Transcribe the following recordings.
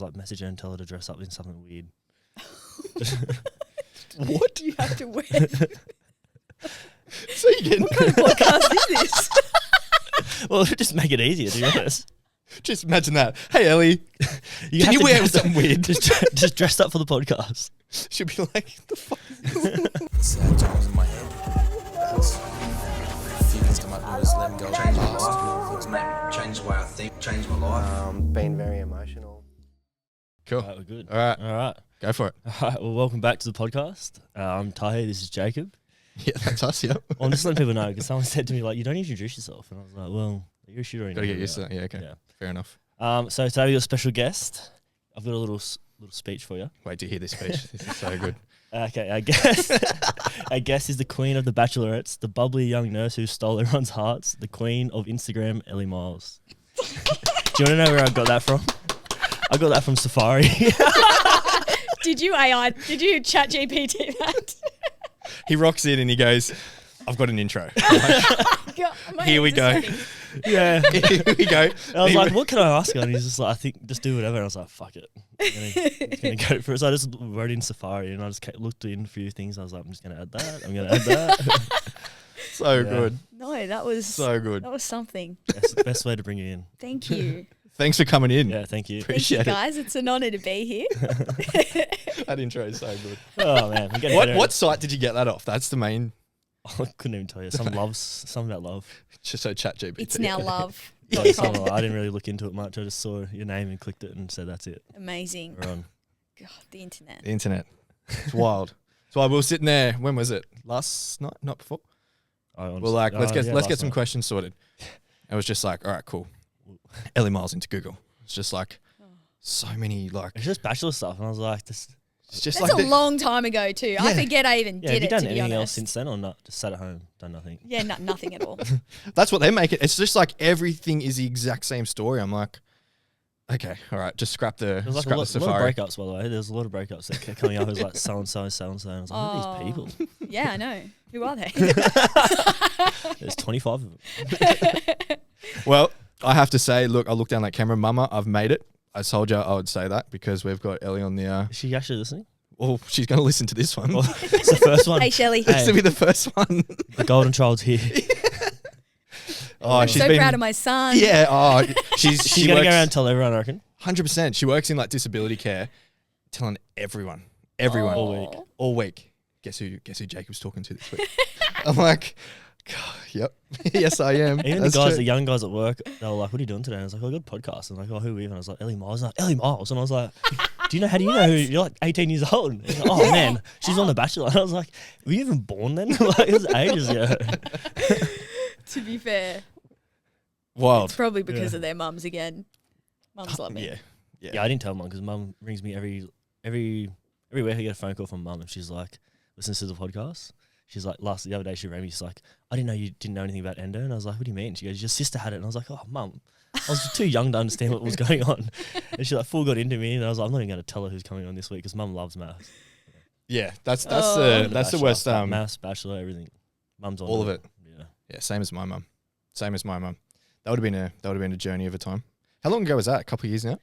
Like message her and tell her to dress up in something weird. What? You have to wear. So you get What kind of podcast is this? Well, just make it easier, to be honest. just imagine that. Hey Elly, can have you to wear dress something weird? just dressed up for the podcast. She'll be like, the fuck is this? Sad times in my head. That's feelings come up and just let them go. Change my life. It's made me change the way I think. Change my life. Been very emotional. Cool. Right, we're good. All right. All right. Go for it. All right. Well, welcome back to the podcast. I'm Tahe. This is Jacob. Yeah, that's us, yeah. Well, I'm just letting people know because someone said to me, like, you don't introduce yourself. And I was like, well, you should already Got to know get who used we to are. that. Yeah, okay. Yeah. Fair enough. So today we got a special guest. I've got a little speech for you. Wait to hear this speech. This is so good. Okay, our guest is the queen of the Bachelorettes, the bubbly young nurse who stole everyone's hearts, the queen of Instagram, Elly Miles. Do you want to know where I got that from? I got that from Safari. Did you chat GPT that? He rocks in and he goes, I've got an intro. God, my Here we hands are go. sweating. Yeah. Here we go. I was like, what can I ask her? And he's just like, I think just do whatever. And I was like, fuck it. I'm gonna go for it. So I just wrote in Safari and I just looked in a few things. I was like, I'm just going to add that. I'm going to add that. So Yeah. good. No, that was So good. That was something. Best way to bring you in. Thank you. Thanks for coming in. Yeah, thank you. Thank you, Appreciate it. guys. It's an honour to be here. That intro is so good. Oh, man. I'm getting better. What site did you get that off? That's the main, I couldn't even tell you. Something about love. just so chat GPT. It's now love. Yeah, something like- I didn't really look into it much. I just saw your name and clicked it and said, that's it. Amazing. We're on. God, the internet. The internet. It's wild. So we were sitting there, when was it? Last night? Not before? I honestly, We're like, let's yeah, get last some night. questions sorted. It was just like, all right, cool. Elly Miles into Google. It's just like so many like It's just Bachelor stuff. And I was like, this. it's just That's like a long time ago too. I Yeah. forget I even Yeah, have did you it, done to be anything else honest. since then or not? Just sat at home, done nothing. Yeah, nothing at all. that's what they make it. It's just like everything is the exact same story. I'm like, okay, all right, just scrap the There was like a scrap the lot of Safari. breakups, by the way. There's a lot of breakups that kept coming up. It was like so-and-so, so-and-so. And I was like, who are these people? Yeah, I know. Who are they? There's 25 of them. Well, I have to say, look, I look down that camera, Mama, I've made it. I told you I would say that because we've got Elly on the. Is she actually listening? Well, she's going to listen to this one. Well, it's the first one. Hey, Shelley. This will be the first one. The golden child's here. Oh, I'm she's so been proud of my son. Yeah. Oh, She's she going to works, go around and tell everyone, I reckon. 100%. She works in like disability care, telling everyone, Oh. all week. Guess who Jacob's talking to this week? I'm like, God, yep, yes I am. Even That's the guys, true. the young guys at work, they were like, what are you doing today? And I was like, oh, I got a podcast. And I was like, oh, who are you? And I was like, Elly Miles. And like, Elly Miles. And I was like, how do you know who you're like 18 years old? And he's like, oh, man, she's on The Bachelor. And I was like, were you even born then? Like, it was ages ago. To be fair, Wild. it's probably because of their mums again. Mums love me. Yeah. Yeah, I didn't tell mum because mum rings me every week. I get a phone call from mum and she's like, listens to the podcast. She's like, the other day she rang me. She's like, I didn't know you didn't know anything about endo. And I was like, what do you mean? She goes, your sister had it. And I was like, oh, mum, I was too young to understand what was going on. And she like full got into me. And I was like, I'm not even going to tell her who's coming on this week because mum loves maths. Yeah, that's Oh. the worst. Maths, Bachelor, everything. Mum's on all of it. Yeah. Yeah, same as my mum. That would have been a journey of a time. How long ago was that? A couple of years now.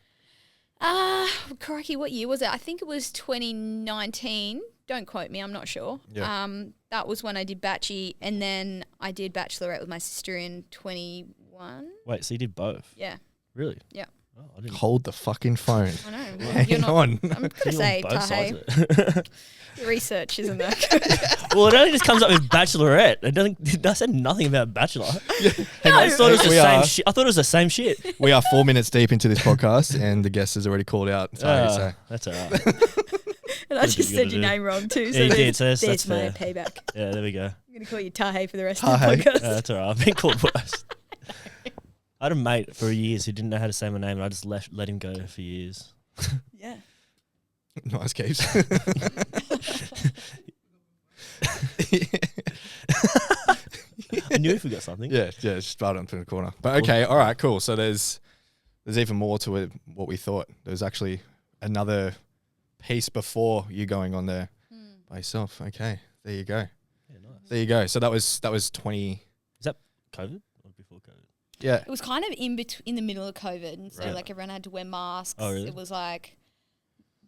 Crikey, what year was it? I think it was 2019. Don't quote me, I'm not sure. Yeah. That was when I did Bachy, and then I did Bachelorette with my sister in 21. Wait, so you did both? Yeah, Really? Yeah. Oh, I didn't. Hold the fucking phone. I know. Well, Hang you're not. on. I'm gonna You're on say, both sides Tahe, of it. your research isn't that good. Well, it only just comes up with Bachelorette. It doesn't. I said nothing about Bachelor. And I just thought it was the We same are. shit. I thought it was the same shit. We are 4 minutes deep into this podcast, and the guest has already called out. So That's all right. And I Pretty just good said to your do. name wrong too. So Yeah, you there's, did, so that's there's my fair. payback. Yeah, there we go. I'm going to call you Tahe for the rest Tahe. of the podcast. That's all right. I've been called worse. I had a mate for years who didn't know how to say my name, and I just let him go for years. Yeah. nice, Keeps. I knew he forgot something. Yeah, just right up in the corner. But okay, all right, cool. So there's even more to it, what we thought. There was actually another piece before you going on there by yourself. Okay, there you go. Yeah, nice. There you go. So that was 20. Is that COVID or before COVID? Yeah. It was kind of in the middle of COVID, and so Right. like everyone had to wear masks. Oh, really? It was like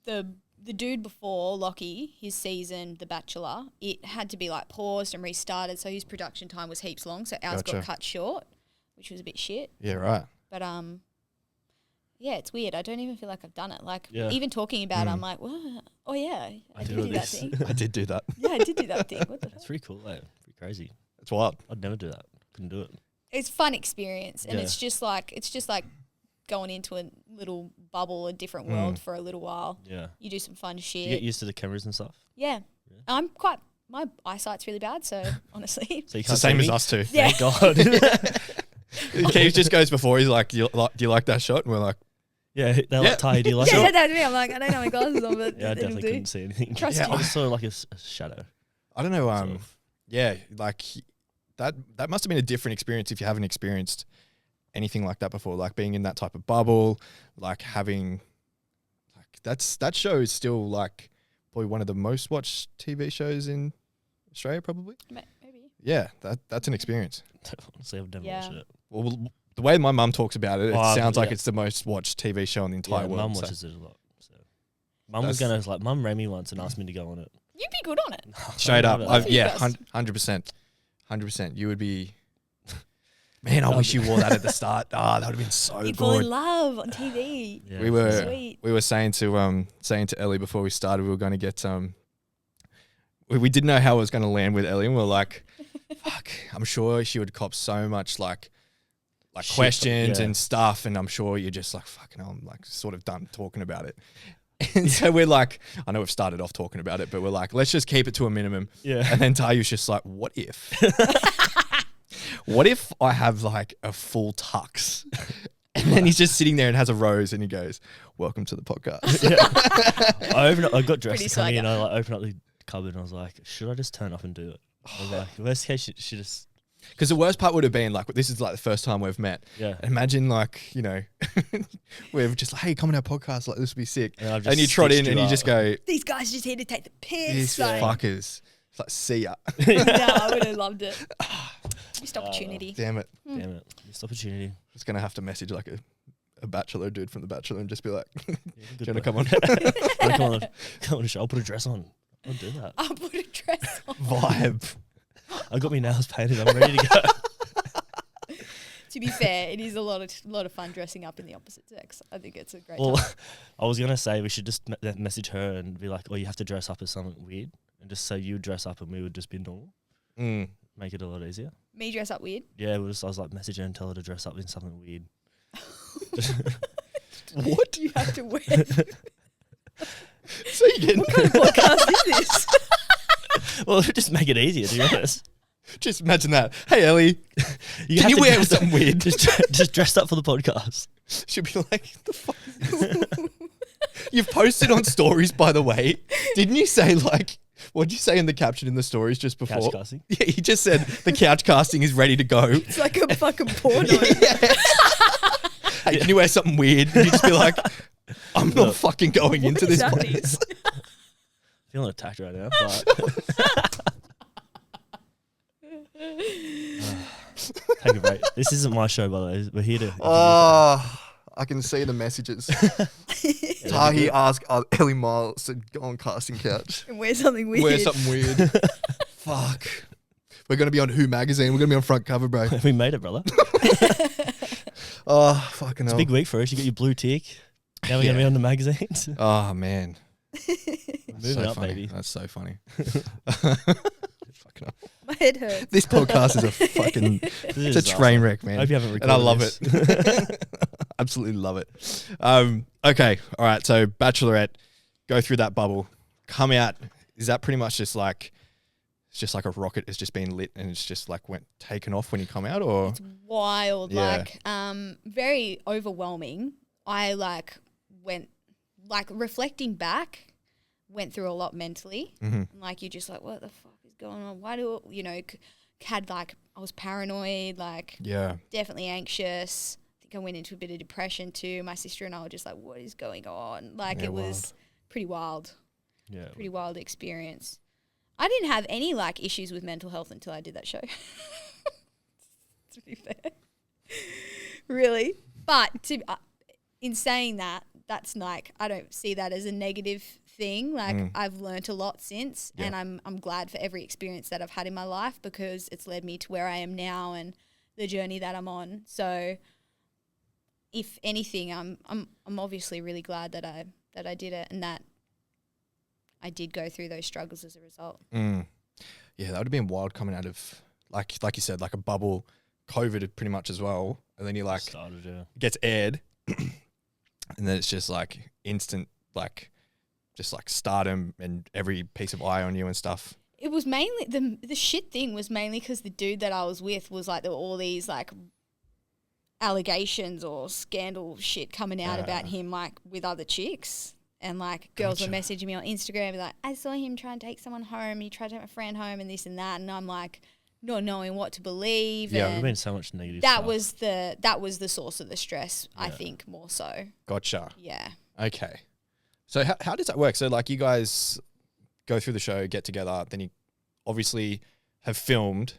the dude before Lockie, his season, The Bachelor, it had to be like paused and restarted, so his production time was heaps long. So ours Gotcha. got cut short, which was a bit shit. Yeah, right. But yeah, it's weird. I don't even feel like I've done it. Like Yeah. even talking about it, I'm like, what? Oh yeah, I did do do that this. thing. I did do that. Yeah, I did do that thing. What the It's fuck? pretty cool, like pretty crazy. It's wild. I'd never do that. Couldn't do it. It's a fun experience, and Yeah. it's just like going into a little bubble, a different world for a little while. Yeah. You do some fun You shit. get used to the cameras and stuff. Yeah. My eyesight's really bad, so honestly. So you It's the can't same see as me? us two. Yeah. Thank God. Keith just goes before. He's like, do you like that shot? And we're like, Yeah, they're like, Ty, do you like Yeah, it? said that to me. I'm like, I don't have my glasses on, but Yeah, I it'll definitely do. couldn't see anything. Trust Yeah, I you. just saw like a shadow. I don't know. sort of. Yeah, like that must have been a different experience if you haven't experienced anything like that before. Like being in that type of bubble, like having, like that show is still like probably one of the most watched TV shows in Australia, probably. Maybe. Yeah, that's an experience. Honestly, I've never Yeah. watched it. Well, the way my mum talks about it, it Oh, sounds like yeah. it's the most watched TV show in the entire Yeah, world. Mum so- watches it a lot. So. Mum was gonna like, Mum rang me once and asked me to go on it. You'd be good on it. Straight up, I've I've- yeah, Fingers. 100%. You would be. Man, I wish you wore that at the start. Ah, that would have been so You'd fall in good. love on TV. Yeah, We were Sweet. we were saying to Ellie before we started, we were going to get we didn't know how it was going to land with Ellie, and we were like, fuck, I'm sure she would cop so much like Shit, questions yeah. and stuff, and I'm sure you're just like, fucking hell, I'm like sort of done talking about it. And so we're like, I know we've started off talking about it, but we're like, let's just keep it to a minimum. Yeah. And then Tayu's just like, what if? What if I have like a full tux? And then he's just sitting there and has a rose and he goes, welcome to the podcast. I got dressed Pretty to come in, swagger. and I like opened up the cupboard and I was like, should I just turn up and do it? I was like, worst case, she just Because the worst part would have been like, this is like the first time we've met. yeah. Imagine like, you know, we're just like, hey, come on our podcast, like this would be sick. And I've And you just trot in stitched and you you just up. go, These guys just here to take the piss. these Like, fuckers. It's like, see ya. no, I would have loved it. Missed opportunity. Damn it. Damn it, missed opportunity. Just going to have to message like a Bachelor dude from The Bachelor and just be like, do Good you want to bro. come on? come on the show. I'll put a dress on. I'll do that. I'll put a dress on. Vibe. I got my nails painted. I'm ready to go. To be fair, it is a lot of fun dressing up in the opposite sex. I think it's a great Well, time. I was gonna say we should just message her and be like, "Oh, you have to dress up as something weird," and just say you dress up and we would just be normal. Mm. Make it a lot easier. Me dress up weird. Yeah, I was like, message her and tell her to dress up in something weird. What? You have to wear. So you getting, What kind of podcast is this? Well, just make it easier, to be honest. just imagine that. Hey, Ellie, can have you to wear dress something weird? just dressed up for the podcast. She'll be like, the fuck is this? You've posted on stories, by the way. Didn't you say like, what'd you say in the caption in the stories just before? Couch casting. Yeah, he just said the couch casting is ready to go. It's like a fucking porno. Hey, can you wear something weird? And you just be like, I'm not Look. fucking going into is this happening? place. Feeling attacked right now. But take a break. This isn't my show, by the way. We're here to. Oh, I can see the messages. Tahi asked Elly Miles to go on casting couch. And wear something weird. Wear something weird. Fuck. We're going to be on Who magazine. We're going to be on front cover, bro. we made it, brother. Oh, fucking It's hell. a big week for us. You got your blue tick. Now we're Yeah. gonna be on the magazines. Oh, man. Moving so up, funny. baby. That's so funny. Fucking hell. My head hurts. This podcast is a fucking, it's a train wreck, man. Hope you haven't And I recorded love this. it. Absolutely love it. Okay. All right. So Bachelorette, go through that bubble, come out. Is that pretty much just like, it's just like a rocket has just been lit and it's just like taken off when you come out, or? It's wild. Yeah. Like, very overwhelming. I went reflecting back, went through a lot mentally. Mhm. Like you're just like, what the fuck is going on? Why do had I was paranoid, like Yeah. definitely anxious. I think I went into a bit of depression too. My sister and I were just like, what is going on? Like Yeah, it was pretty wild, Yeah. pretty wild experience. I didn't have any issues with mental health until I did that show. To be fair. Really. But in saying that, that's like, I don't see that as a negative thing. Like I've learnt a lot since, and I'm glad for every experience that I've had in my life, because it's led me to where I am now and the journey that I'm on. So if anything, I'm obviously really glad that I did it, and that I did go through those struggles as a result. Yeah, that would have been wild coming out of, like you said, like a bubble, COVID pretty much as well. And then you like, gets aired and then it's just like instant, like just like stardom and every piece of eye on you and stuff. It was mainly, the shit thing was mainly because the dude that I was with was like, there were all these like allegations or scandal shit coming out about him like with other chicks. And like girls were messaging me on Instagram like, I saw him try and take someone home, he tried to take my friend home and this and that, and I'm like not knowing what to believe. Yeah, there's been so much negative that stuff. that was the source of the stress, I think, more so. Gotcha. Yeah. Okay. So how does that work? So like you guys go through the show, get together, then you obviously have filmed,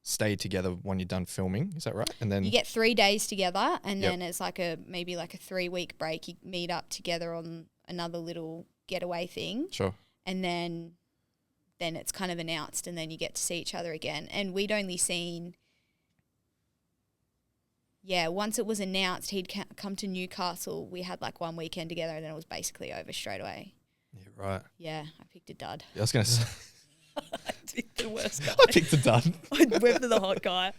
stayed together when you're done filming, is that right? And then you get 3 days together, and then it's like maybe like a 3-week break. You meet up together on another little getaway thing. Sure. And then it's kind of announced, and then you get to see each other again. And we'd only seen, once it was announced he'd come to Newcastle, we had like 1 weekend together, and then it was basically over straight away. Yeah, right. Yeah, I picked a dud. Yeah, I was going to say. I picked the worst guy. I picked a dud. I went for the hot guy.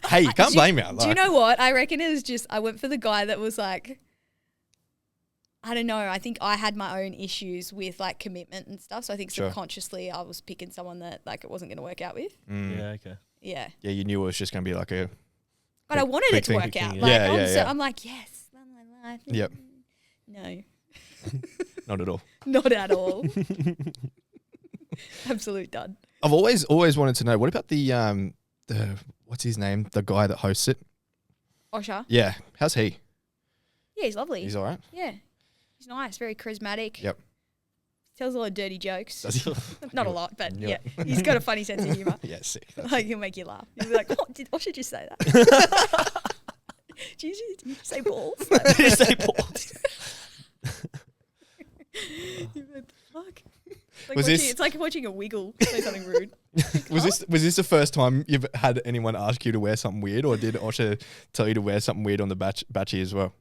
Hey, you can't blame me. Do you know what? I reckon it was just, I went for the guy that was like, I don't know. I think I had my own issues with like commitment and stuff. So I think subconsciously I was picking someone that like it wasn't going to work out with. Yeah, okay. Yeah. Yeah, you knew it was just going to be like a... But I wanted it to work out. Yeah. Like, I'm like, yes, love my life. Yep. No. Not at all. Not at all. Absolute dud. I've always wanted to know, what about the what's his name? The guy that hosts it? Osher. Yeah. How's he? Yeah, he's lovely. He's all right? Yeah. He's nice, very charismatic. Yep. Tells a lot of dirty jokes. Does he? Not a lot, but Knew yeah. it. He's got a funny sense of humour. Yeah, sick. Like, he'll make you laugh. You'll be like, oh, did Osher just say that? Did you say balls? Did you say balls? Fuck. It's like watching a wiggle say something rude. Was this the first time you've had anyone ask you to wear something weird, or did Osher tell you to wear something weird on the Bachy as well?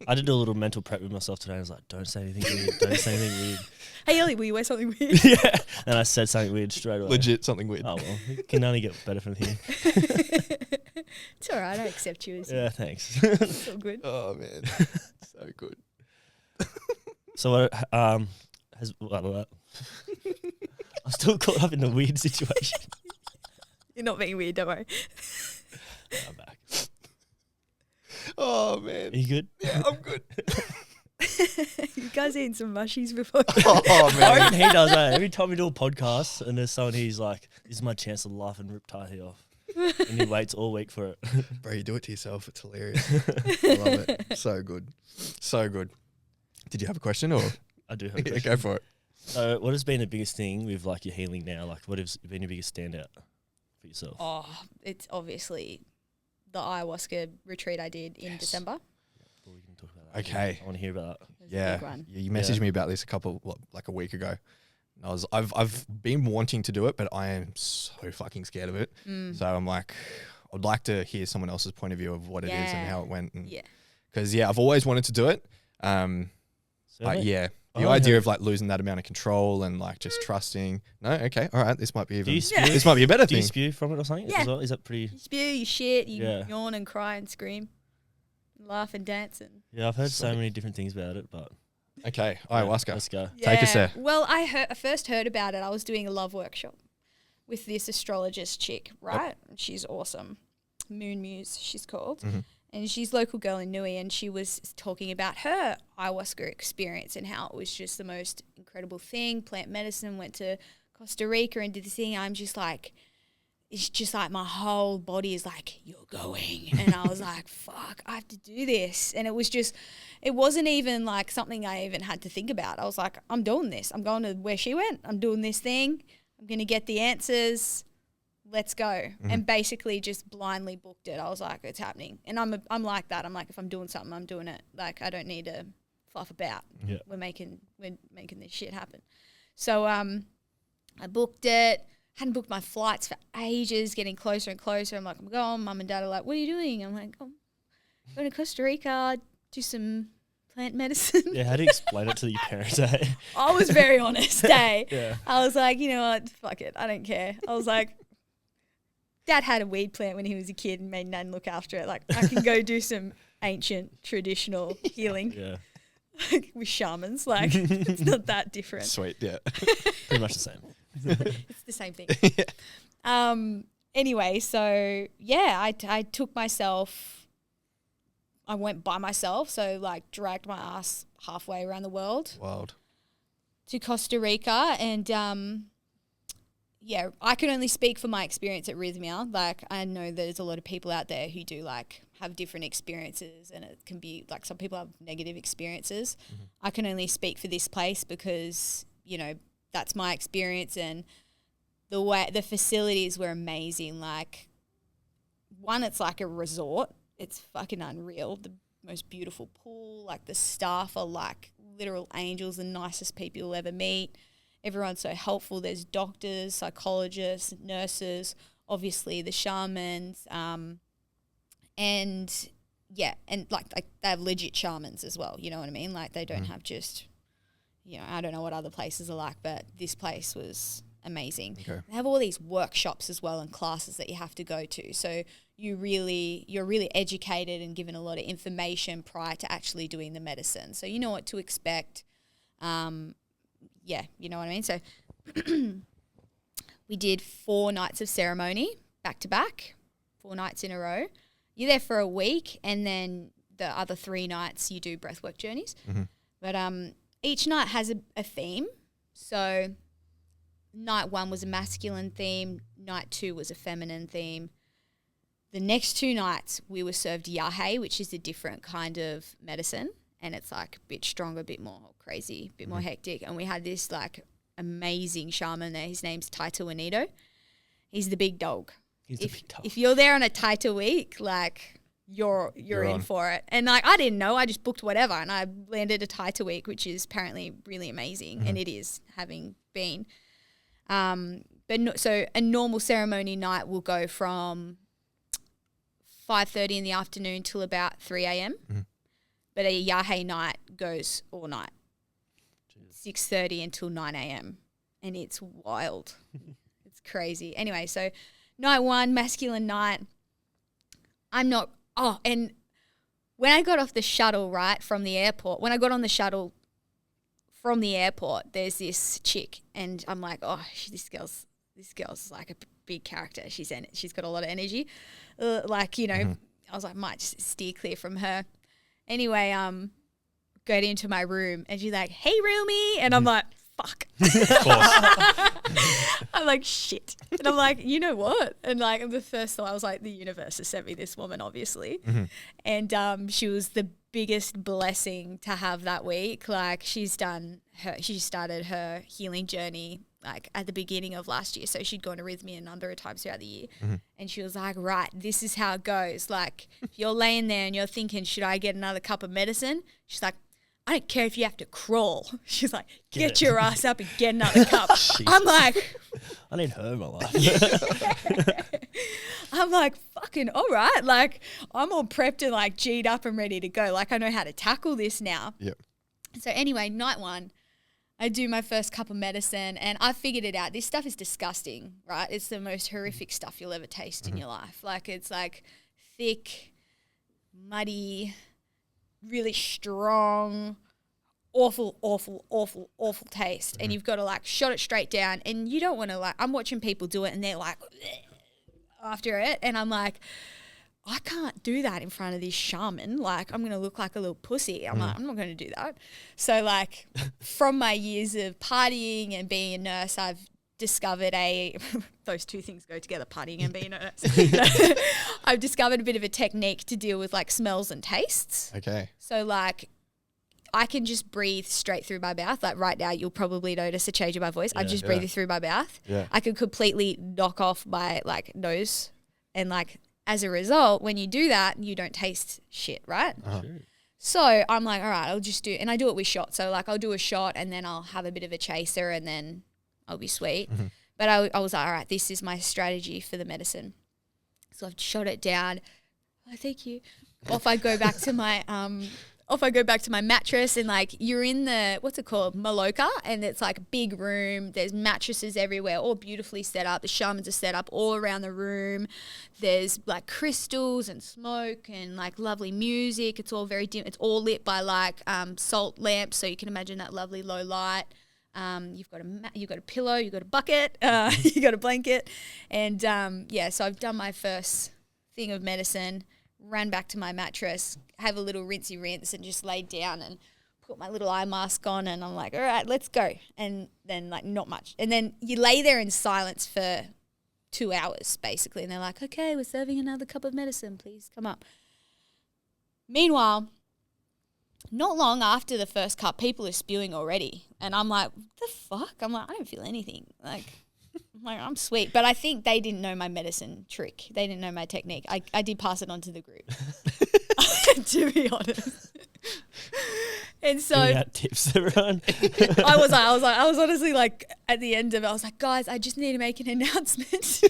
I did a little mental prep with myself today. I was like, don't say anything weird. Don't say anything weird. Hey, Elly, will you wear something weird? Yeah. And I said something weird straight away. Legit something weird. Oh, well. It can only get better from here. It's all right. I accept you as Yeah, thanks. It's all good. Oh, man. So good. So what I'm still caught up in the weird situation. You're not being weird, don't worry. I'm back. Oh, man. Are you good? Yeah, I'm good. You guys eating some mushies before? Oh, I man. reckon he does that. Every time we do a podcast and there's someone he's like, this is my chance to laugh and rip Tahi off. And he waits all week for it. Bro, you do it to yourself. It's hilarious. I love it. So good. So good. Did you have a question, or? I do have a Yeah, question. go for it. So what has been the biggest thing with like your healing now? Like what has been your biggest standout for yourself? Oh, it's obviously the ayahuasca retreat I did in December. Well, we can talk about that. Okay. I want to hear about that. It was a Yeah. big one. You messaged me about this like a week ago. And I've been wanting to do it, but I am so fucking scared of it. So I'm like, I'd like to hear someone else's point of view of what it is and how it went. Yeah. Because I've always wanted to do it. But yeah, the idea of like losing that amount of control and like just trusting. No, okay, all right, this might be Do you even. spew? This might be a better Do you thing. spew from it or something Yeah. as well? Is that pretty? You spew, you shit, you Yeah. yawn and cry and scream, and laugh and dance and. Yeah, I've heard so Sweet. many different things about it, but Okay, yeah, ayahuasca. let's go. Take us there. Well, I first heard about it. I was doing a love workshop with this astrologist chick, right? She's awesome. Moon Muse, she's called. Mhm. And she's a local girl in Nui, and she was talking about her ayahuasca experience and how it was just the most incredible thing. Plant medicine, went to Costa Rica and did this thing. I'm just like, it's just like my whole body is like, you're going. And I was like, fuck, I have to do this. And it was just, it wasn't even like something I even had to think about. I was like, I'm doing this. I'm going to where she went. I'm doing this thing. I'm going to get the answers. let's go. And basically just blindly booked it. I was like, it's happening. And I'm like that. I'm like, if I'm doing something, I'm doing it. Like, I don't need to fluff about. Yeah. We're making this shit happen. So I booked it. Hadn't booked my flights for ages, getting closer and closer. I'm like, I'm going. Mum and Dad are like, what are you doing? I'm like, oh, going to Costa Rica, do some plant medicine. Yeah, how do you explain it to your parents? Eh? I was very honest, eh? Yeah. I was like, you know what, fuck it, I don't care. I was like, Dad had a weed plant when he was a kid and made Nan look after it. Like, I can go do some ancient traditional healing Yeah. with shamans. Like, it's not that different. Sweet, yeah. Pretty much the same. It's the same thing. Anyway, so yeah, I took myself, I went by myself, so like dragged my ass halfway around the world Wild. to Costa Rica. And yeah, I can only speak for my experience at Rhythmia. Like, I know there's a lot of people out there who do like have different experiences, and it can be like some people have negative experiences. I can only speak for this place because, you know, that's my experience, and the facilities were amazing. Like, one, it's like a resort. It's fucking unreal. The most beautiful pool. Like, the staff are like literal angels, the nicest people you'll ever meet. Everyone's so helpful. There's doctors, psychologists, nurses, obviously the shamans, and yeah, and like they have legit shamans as well. You know what I mean? Like, they don't have just, you know, I don't know what other places are like, but this place was amazing. Okay. They have all these workshops as well and classes that you have to go to. So you're really educated and given a lot of information prior to actually doing the medicine. So you know what to expect. Yeah, you know what I mean? So we did 4 nights of ceremony back to back, 4 nights in a row. You're there for a week, and then the other 3 nights you do breathwork journeys. But each night has a theme. So night 1 was a masculine theme. Night 2 was a feminine theme. The next 2 nights we were served yahe, which is a different kind of medicine. And it's like a bit stronger, a bit more crazy, a bit more hectic. And we had this like amazing shaman there. His name's Taita Juanito. He's the big dog. He's the big dog. If you're there on a Taita week, like you're in on. for it. And like, I didn't know, I just booked whatever, and I landed a Taita week, which is apparently really amazing, and it is, having been. So a normal ceremony night will go from 5:30 in the afternoon till about 3 a.m. But a yahe night goes all night, 6:30 until 9 a.m. And it's wild. It's crazy. Anyway, so night 1, masculine night. And when I got off the shuttle, right, from the airport, when I got on the shuttle from the airport, there's this chick, and I'm like, oh, this girl's like a big character. She's got a lot of energy. Like, you know, I was like, might just steer clear from her. Anyway, go into my room, and she's like, hey, roomie. And I'm like, fuck. Of course. I'm like, shit. And I'm like, you know what? And like, the first thought, I was like, the universe has sent me this woman, obviously. And she was the biggest blessing to have that week. Like, she started her healing journey like at the beginning of last year. So she'd gone to Rhythmia a number of times throughout the year. And she was like, right, this is how it goes. Like, if you're laying there and you're thinking, should I get another cup of medicine? She's like, I don't care if you have to crawl. She's like, get your ass up and get another cup. I'm like, I need her in my life. I'm like, fucking all right. Like, I'm all prepped and like G'd up and ready to go. Like, I know how to tackle this now. Yep. So anyway, night 1, I do my first cup of medicine, and I figured it out. This stuff is disgusting, right? It's the most horrific stuff you'll ever taste in your life. Like, it's like thick, muddy, really strong, awful taste. And you've got to like shot it straight down, and you don't want to like, I'm watching people do it and they're like after it, and I'm like, I can't do that in front of this shaman. Like, I'm going to look like a little pussy. I'm like, I'm not going to do that. So like, from my years of partying and being a nurse, I've discovered those two things go together, partying and being a nurse. I've discovered a bit of a technique to deal with like smells and tastes. Okay. So like, I can just breathe straight through my mouth. Like right now, you'll probably notice a change in my voice. I'm just breathing through my mouth. Yeah. I could completely knock off my like nose, and like as a result, when you do that, you don't taste shit, right? So I'm like, all right, I'll just do, and I do it with shots. So like I'll do a shot and then I'll have a bit of a chaser and then I'll be sweet. But I was like, all right, this is my strategy for the medicine. So I've shot it down. Oh, thank you. Off I go back to my mattress, and like you're in the, what's it called, Maloka, and it's like a big room. There's mattresses everywhere, all beautifully set up. The shamans are set up all around the room. There's like crystals and smoke and like lovely music. It's all very dim. It's all lit by like salt lamps, so you can imagine that lovely low light. You've got a pillow, you've got a bucket, you got a blanket, and so I've done my first thing of medicine. Ran back to my mattress, have a little rinsey rinse, and just laid down and put my little eye mask on, and I'm like, all right, let's go. And then like not much. And then you lay there in silence for 2 hours basically, and they're like, okay, we're serving another cup of medicine, please come up. Meanwhile, not long after the first cup, people are spewing already. And I'm like, what the fuck? I'm like, I don't feel anything. I'm sweet. But I think they didn't know my medicine trick. They didn't know my technique. I did pass it on to the group, to be honest. And so Giving out tips, everyone. I was honestly like, at the end of it, I was like, guys, I just need to make an announcement.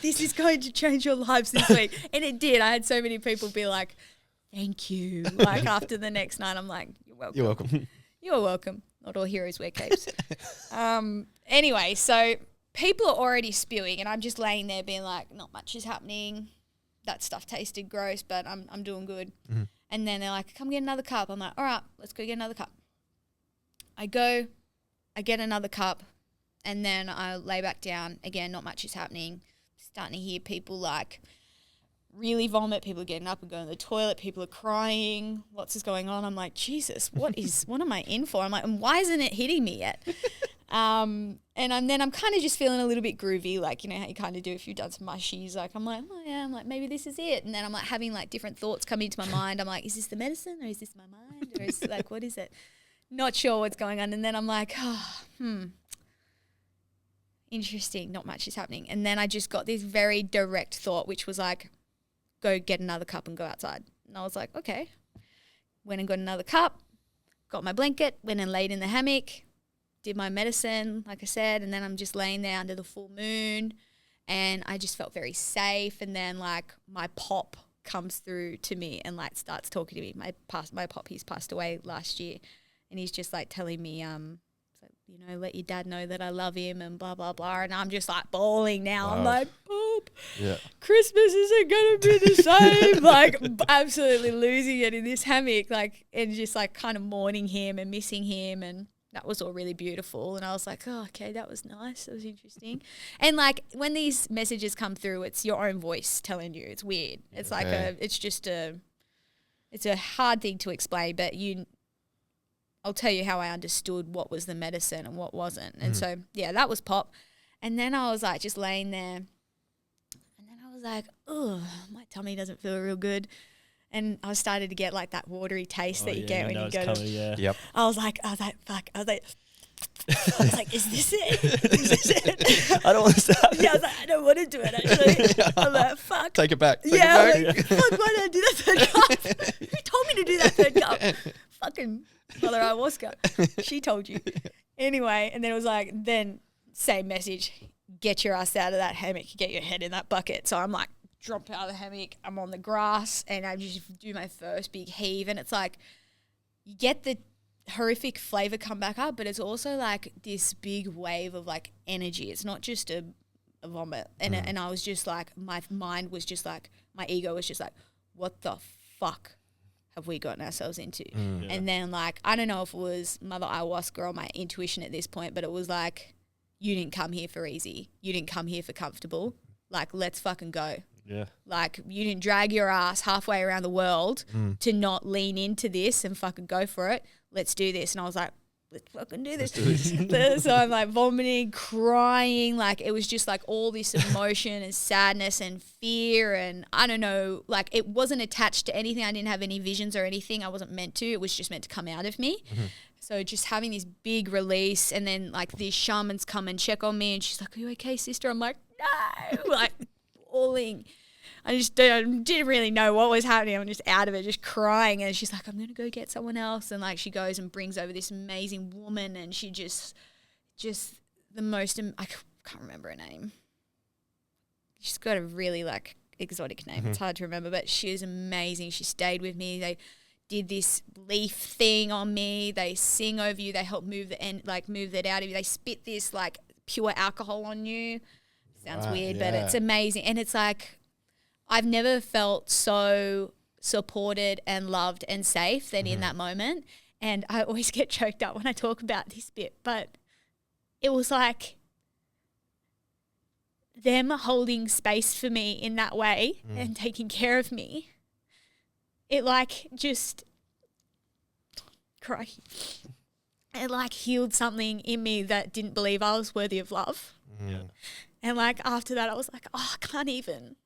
This is going to change your lives this week. And it did. I had so many people be like, thank you. Like after the next night, I'm like, you're welcome. You're welcome. You're welcome. Not all heroes wear capes. Anyway, so people are already spewing, and I'm just laying there being like, not much is happening. That stuff tasted gross, but I'm doing good. Mm-hmm. And then they're like, come get another cup. I'm like, all right, let's go get another cup. I get another cup, and then I lay back down. Again, not much is happening. Starting to hear people like really vomit. People are getting up and going to the toilet. People are crying. What's going on? I'm like, Jesus, what am I in for? I'm like, and why isn't it hitting me yet? And then I'm kind of just feeling a little bit groovy, like, you know how you kind of do if you've done some mushies. Like, I'm like, oh yeah, I'm like, maybe this is it. And then I'm like having like different thoughts coming into my mind. I'm like, is this the medicine or is this my mind? Or is like, what is it? Not sure what's going on. And then I'm like, interesting. Not much is happening. And then I just got this very direct thought, which was like, go get another cup and go outside. And I was like, okay. Went and got another cup, got my blanket, went and laid in the hammock, did my medicine, like I said, and then I'm just laying there under the full moon, and I just felt very safe. And then like my pop comes through to me and like starts talking to me. My pop, he's passed away last year, and he's just like telling me, you know, let your dad know that I love him and blah, blah, blah. And I'm just like bawling now. Wow. I'm like, Poop, Yeah. Christmas isn't going to be the same. Like absolutely losing it in this hammock, like, and just like kind of mourning him and missing him. And that was all really beautiful. And I was like, oh, okay, that was nice. That was interesting. And like when these messages come through, it's your own voice telling you. It's weird. It's like it's a hard thing to explain, but I'll tell you how I understood what was the medicine and what wasn't. And so, yeah, that was pop. And then I was like just laying there. And then I was like, oh, my tummy doesn't feel real good. And I started to get like that watery taste that you get when you go to. Yep. I was like, fuck. I was like, is this it? Is this it? I don't want to stop. Yeah, I was like, I don't want to do it actually. I'm like, fuck. Take it back. Yeah, I'm like, fuck, why did I do that third cup? Who told me to do that third cup? Fucking Mother Ayahuasca. She told you. Anyway, and then it was like, then same message, get your ass out of that hammock, get your head in that bucket. So I'm like, drop out of the hammock, I'm on the grass, and I just do my first big heave. And it's like, you get the horrific flavor come back up, but it's also like this big wave of like energy. It's not just a vomit. And I was just like, my mind was just like, my ego was just like, what the fuck have we gotten ourselves into? And then like, I don't know if it was Mother Ayahuasca or my intuition at this point, but it was like, you didn't come here for easy. You didn't come here for comfortable. Like, let's fucking go. Yeah. Like, you didn't drag your ass halfway around the world to not lean into this and fucking go for it. Let's do this. And I was like, let's fucking do this. So I'm like vomiting, crying. Like it was just like all this emotion and sadness and fear. And I don't know, like it wasn't attached to anything. I didn't have any visions or anything. I wasn't meant to. It was just meant to come out of me. So just having this big release, and then like these shamans come and check on me, and she's like, "Are you okay, sister?" I'm like, "No," like bawling. I didn't really know what was happening. I'm just out of it, just crying. And she's like, "I'm going to go get someone else." And like she goes and brings over this amazing woman, and she just the most, I can't remember her name. She's got a really like exotic name. It's hard to remember, but she is amazing. She stayed with me. They did this leaf thing on me. They sing over you. They help move it out of you. They spit this like pure alcohol on you. Sounds weird, but it's amazing. And it's like, I've never felt so supported and loved and safe than in that moment. And I always get choked up when I talk about this bit, but it was like them holding space for me in that way and taking care of me. It like just cry. It like healed something in me that didn't believe I was worthy of love. And like after that I was like, oh, I can't even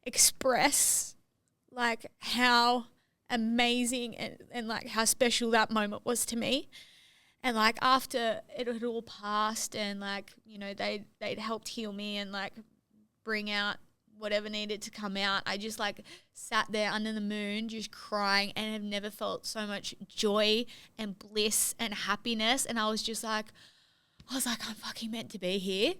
express like how amazing and like how special that moment was to me. And like after it had all passed and like, you know, they'd helped heal me and like bring out whatever needed to come out, I just like sat there under the moon just crying and have never felt so much joy and bliss and happiness. And I was like, I'm fucking meant to be here.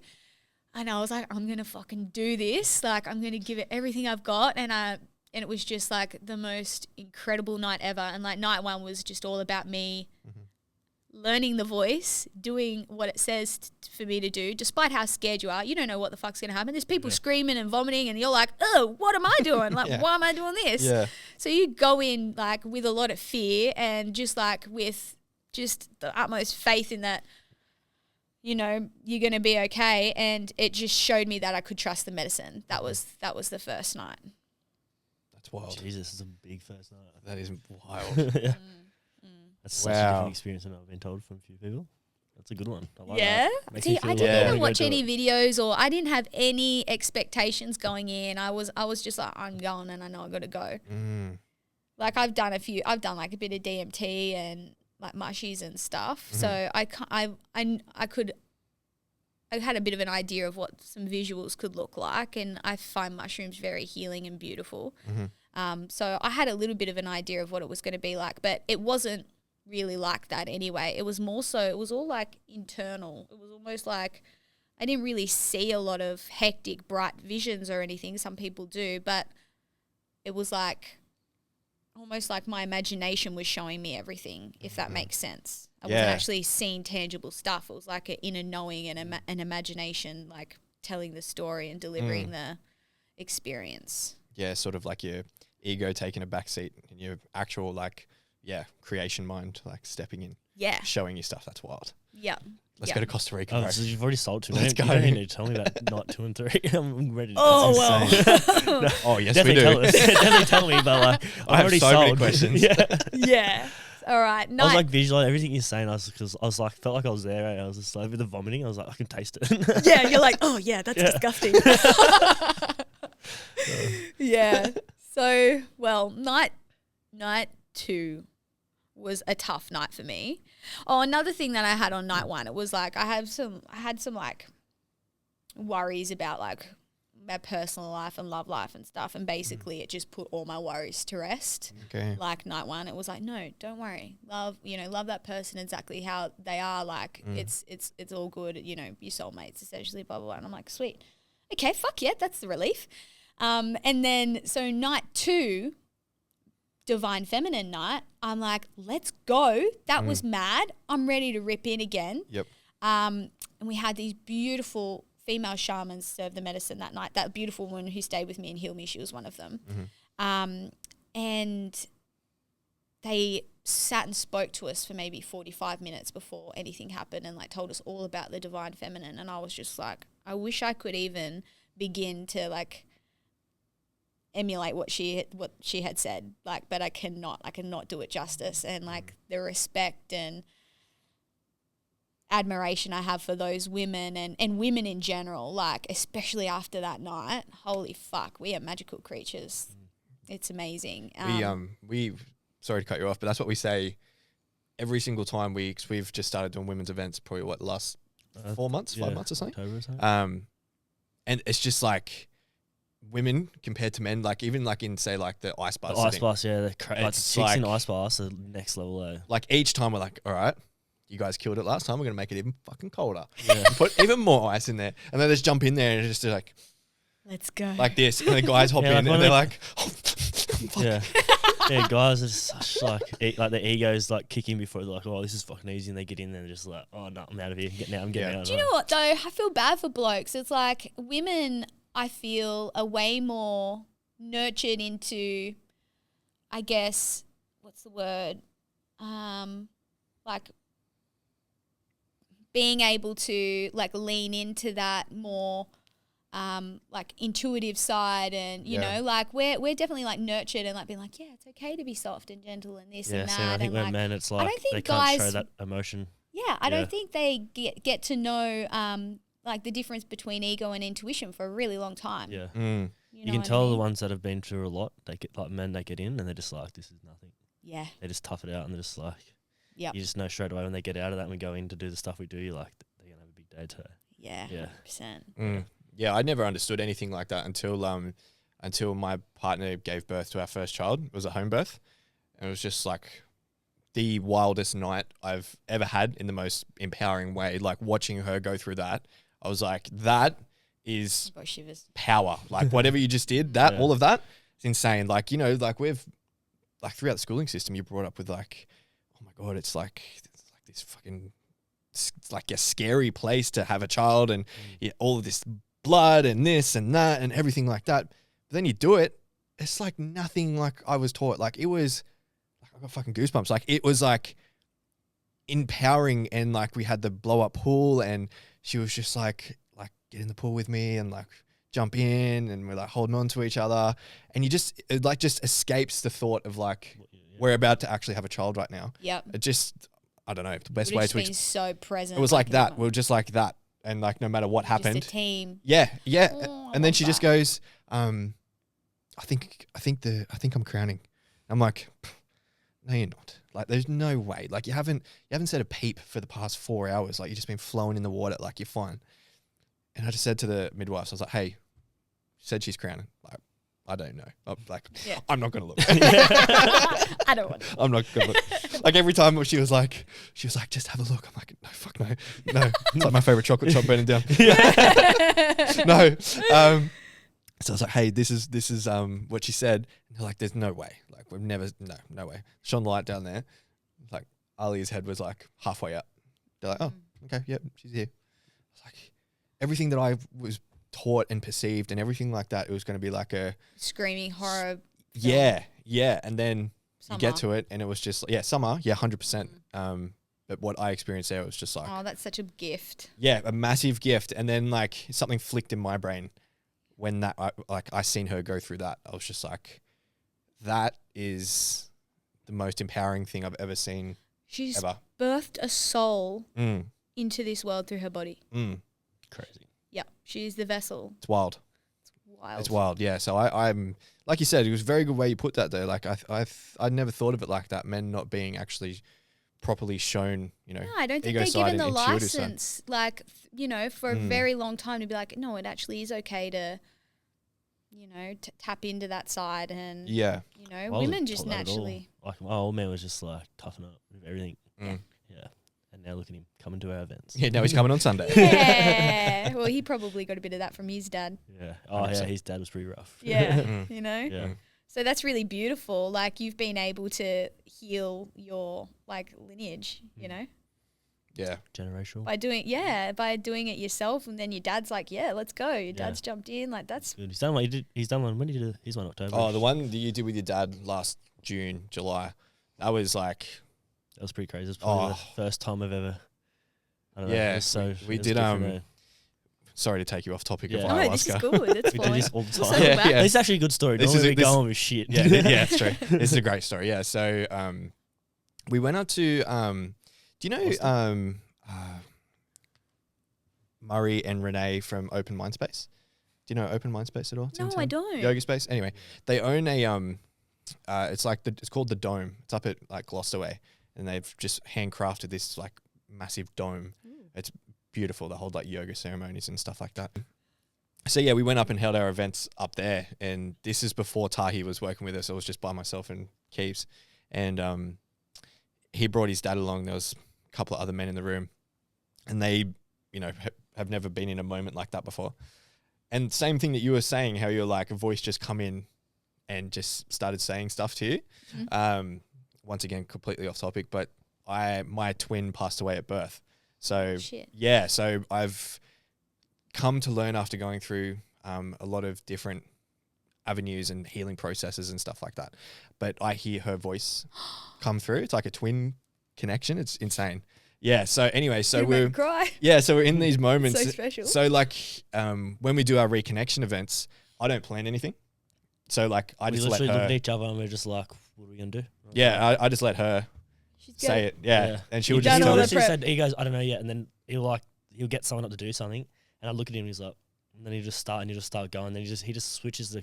And I was like, I'm going to fucking do this. Like, I'm going to give it everything I've got. And it was just like the most incredible night ever. And like night one was just all about me learning the voice, doing what it says for me to do, despite how scared you are. You don't know what the fuck's going to happen. There's people screaming and vomiting and you're like, oh, what am I doing? Like, why am I doing this? Yeah. So you go in like with a lot of fear and just like with just the utmost faith in that, you know, you're going to be okay. And it just showed me that I could trust the medicine. That was the first night. That's wild. Jesus, it's a big first night. That is wild. Yeah. That's such a different experience than I've been told from a few people. That's a good one. I like that. See, I didn't even watch any videos, or I didn't have any expectations going in. I was just like, I'm going and I know I got to go. Like I've done like a bit of DMT and like mushies and stuff. So I had a bit of an idea of what some visuals could look like, and I find mushrooms very healing and beautiful. So I had a little bit of an idea of what it was going to be like, but it wasn't really like that anyway. It was more so, it was all like internal. It was almost like I didn't really see a lot of hectic, bright visions or anything. Some people do, but it was like almost like my imagination was showing me everything, if that makes sense. I wasn't actually seeing tangible stuff. It was like an inner knowing and an imagination, like telling the story and delivering the experience. Yeah, sort of like your ego taking a backseat and your actual like, creation mind like stepping in. Yeah. Showing you stuff. That's wild. Yeah. Let's go to Costa Rica. Oh, so you've already sold two. Let's go. You don't need to tell me about night 2 and 3. I'm ready to well. No. Oh, yes, we do. Definitely tell me, but like, I have so many questions. Yeah. All right. I was like visualizing everything you're saying. I was like, felt like I was there. I was just like with the vomiting. I was like, I can taste it. Yeah. You're like, oh yeah, that's disgusting. Yeah. So, well, night 2 was a tough night for me. Oh, another thing that I had on night 1, it was like I had some like worries about like my personal life and love life and stuff, and basically it just put all my worries to rest. Okay. Like night 1, it was like, no, don't worry, love that person exactly how they are. Like it's all good. You know, your soulmates essentially, blah blah blah. And I'm like, sweet, okay, fuck yeah, that's the relief. And then so night 2. Divine Feminine night, I'm like, let's go. That was mad. I'm ready to rip in again. Yep. And we had these beautiful female shamans serve the medicine that night. That beautiful woman who stayed with me and healed me, she was one of them. And they sat and spoke to us for maybe 45 minutes before anything happened and like told us all about the Divine Feminine. And I was just like, I wish I could even begin to like emulate what she had said, like, but I cannot do it justice. And like the respect and admiration I have for those women and women in general, like especially after that night. Holy fuck, we are magical creatures. It's amazing. We sorry to cut you off, but that's what we say every single time cause we've just started doing women's events probably last 4 months, 5 months or something. October or something. And it's just like women compared to men, like even like in say like the ice bath. The ice baths, yeah, like It's chicks in like- ice baths are next level though. Like each time we're like, all right, you guys killed it last time. We're going to make it even fucking colder. Yeah. Put even more ice in there. And then they just jump in there and just do like this. And the guys hop Yeah, in like and they're like, Yeah. Yeah, guys are such like their egos like kicking before they're like, oh, this is fucking easy, and they get in there and they're just like, oh no, I'm out of here. I'm getting out. Do you know what though? I feel bad for blokes. It's like women, I feel, are way more nurtured into, I guess, what's the word? Like being able to like lean into that more like intuitive side, and you know, like we're definitely like nurtured and like being like, yeah, it's okay to be soft and gentle and this and that. I think and when like, men, it's like I don't think they guys can't show that emotion. Yeah, I don't think they get to know like the difference between ego and intuition for a really long time. Yeah. You can tell the ones that have been through a lot, they get like men, they get in and they're just like, this is nothing. Yeah. They just tough it out and they're just like, yeah. You just know straight away when they get out of that and we go in to do the stuff we do, you're like, they're going to have a big day today. Yeah. Yeah. 100%. Yeah, I never understood anything like that until my partner gave birth to our first child. It was a home birth. And it was just like the wildest night I've ever had in the most empowering way. Like watching her go through that, I was like, that is power. Like whatever you just did, that all of that is insane. Like, you know, like we've like throughout the schooling system, you brought up with like, oh my God, it's like this fucking, it's like a scary place to have a child and all of this blood and this and that and everything like that. But then you do it, it's like nothing like I was taught. Like it was, like I got fucking goosebumps. Like it was like empowering, and like we had the blow up pool and she was just like get in the pool with me and like jump in and we're like holding on to each other, and you just, it like just escapes the thought of like we're about to actually have a child right now. Yep. It just, I don't know, the best way to been so present. It was like that. We were just like that. And like, no matter what happened, just a team. Yeah. Yeah. Oh, and then she just goes, I think I'm crowning. I'm like, no, you're not. Like, there's no way. Like you haven't said a peep for the past 4 hours. Like you've just been flowing in the water. Like you're fine. And I just said to the midwife, I was like, hey, she said she's crowning. Like, I don't know. I'm like, I'm not going to look. I don't want to. I'm not going to look. Like every time she was like, just have a look. I'm like, no, fuck no. No. It's like my favorite chocolate shop burning down. No. So I was like, hey, this is what she said. And they're like, there's no way. Like we've never, no way. Shone the light down there. Like Ali's head was like halfway up. They're like, oh, okay, yep, she's here. I was like, everything that I was taught and perceived and everything like that, it was going to be like a screaming horror. Yeah. And then you get to it and it was just, summer, 100%. But what I experienced there was just like, oh, that's such a gift. Yeah, a massive gift. And then like something flicked in my brain when that, I seen her go through that. I was just like, that is the most empowering thing I've ever seen. She's ever birthed a soul into this world through her body. Crazy. Yeah, she's the vessel. It's wild. It's wild, yeah. So I'm like you said, it was a very good way you put that there. Like I never thought of it like that. Men not being actually properly shown, you know. No, I don't think they're given the license, like, you know, for a very long time to be like, no, it actually is okay to, you know, tap into that side, and you know, women just naturally. Like my old man was just like toughen up with everything. Yeah. And now look at him coming to our events. Yeah, now he's coming on Sunday. Yeah. Well, he probably got a bit of that from his dad. Yeah. Oh, 100%. Yeah, his dad was pretty rough. Yeah. You know? Yeah. So that's really beautiful. Like you've been able to heal your like lineage, you know? Yeah. Generational. By doing it yourself, and then your dad's like, yeah, let's go. Your dad's jumped in. Like that's good. He's done what he did. He's done one. When did you do his one? October. Oh, the one that you did with your dad last June, July. That was like, that was pretty crazy. It was probably the first time I've ever. I don't know. Yeah. It was so we did. Sorry to take you off topic of ayahuasca. No, this is good. It's we fine. do this all the time. Yeah. It's actually a good story. This is going with shit. Yeah, it's true. This is a great story. Yeah. So we went up to do you know Murray and Renee from Open Mindspace. Do you know Open Mindspace at all? It's in No, town. I don't. Yoga space. Anyway, they own a it's called the Dome. It's up at like Gloucester Way, and they've just handcrafted this like massive dome. It's beautiful. They hold like yoga ceremonies and stuff like that. So yeah, we went up and held our events up there, and this is before Tahi was working with us. I was just by myself and Keeves, and he brought his dad along. There was a couple of other men in the room, and they, you know, have never been in a moment like that before. And same thing that you were saying, how you're like a voice just come in and just started saying stuff to you. Once again, completely off topic, but my twin passed away at birth. So Shit. yeah, so I've come to learn after going through a lot of different avenues and healing processes and stuff like that. But I hear her voice come through. It's like a twin connection. It's insane. Yeah. So anyway, so You made me cry. so we're in these moments. So special. So like when we do our reconnection events, I don't plan anything. So like I We just let literally look at her. each other and we're just like, what are we gonna do? Yeah, I just let her She's say it. Yeah. Yeah. And she would He just done all tell the me. prep. said, he goes, I don't know yet, and then he'll get someone up to do something, and I look at him and he's like, and then he'll just start going, then he just switches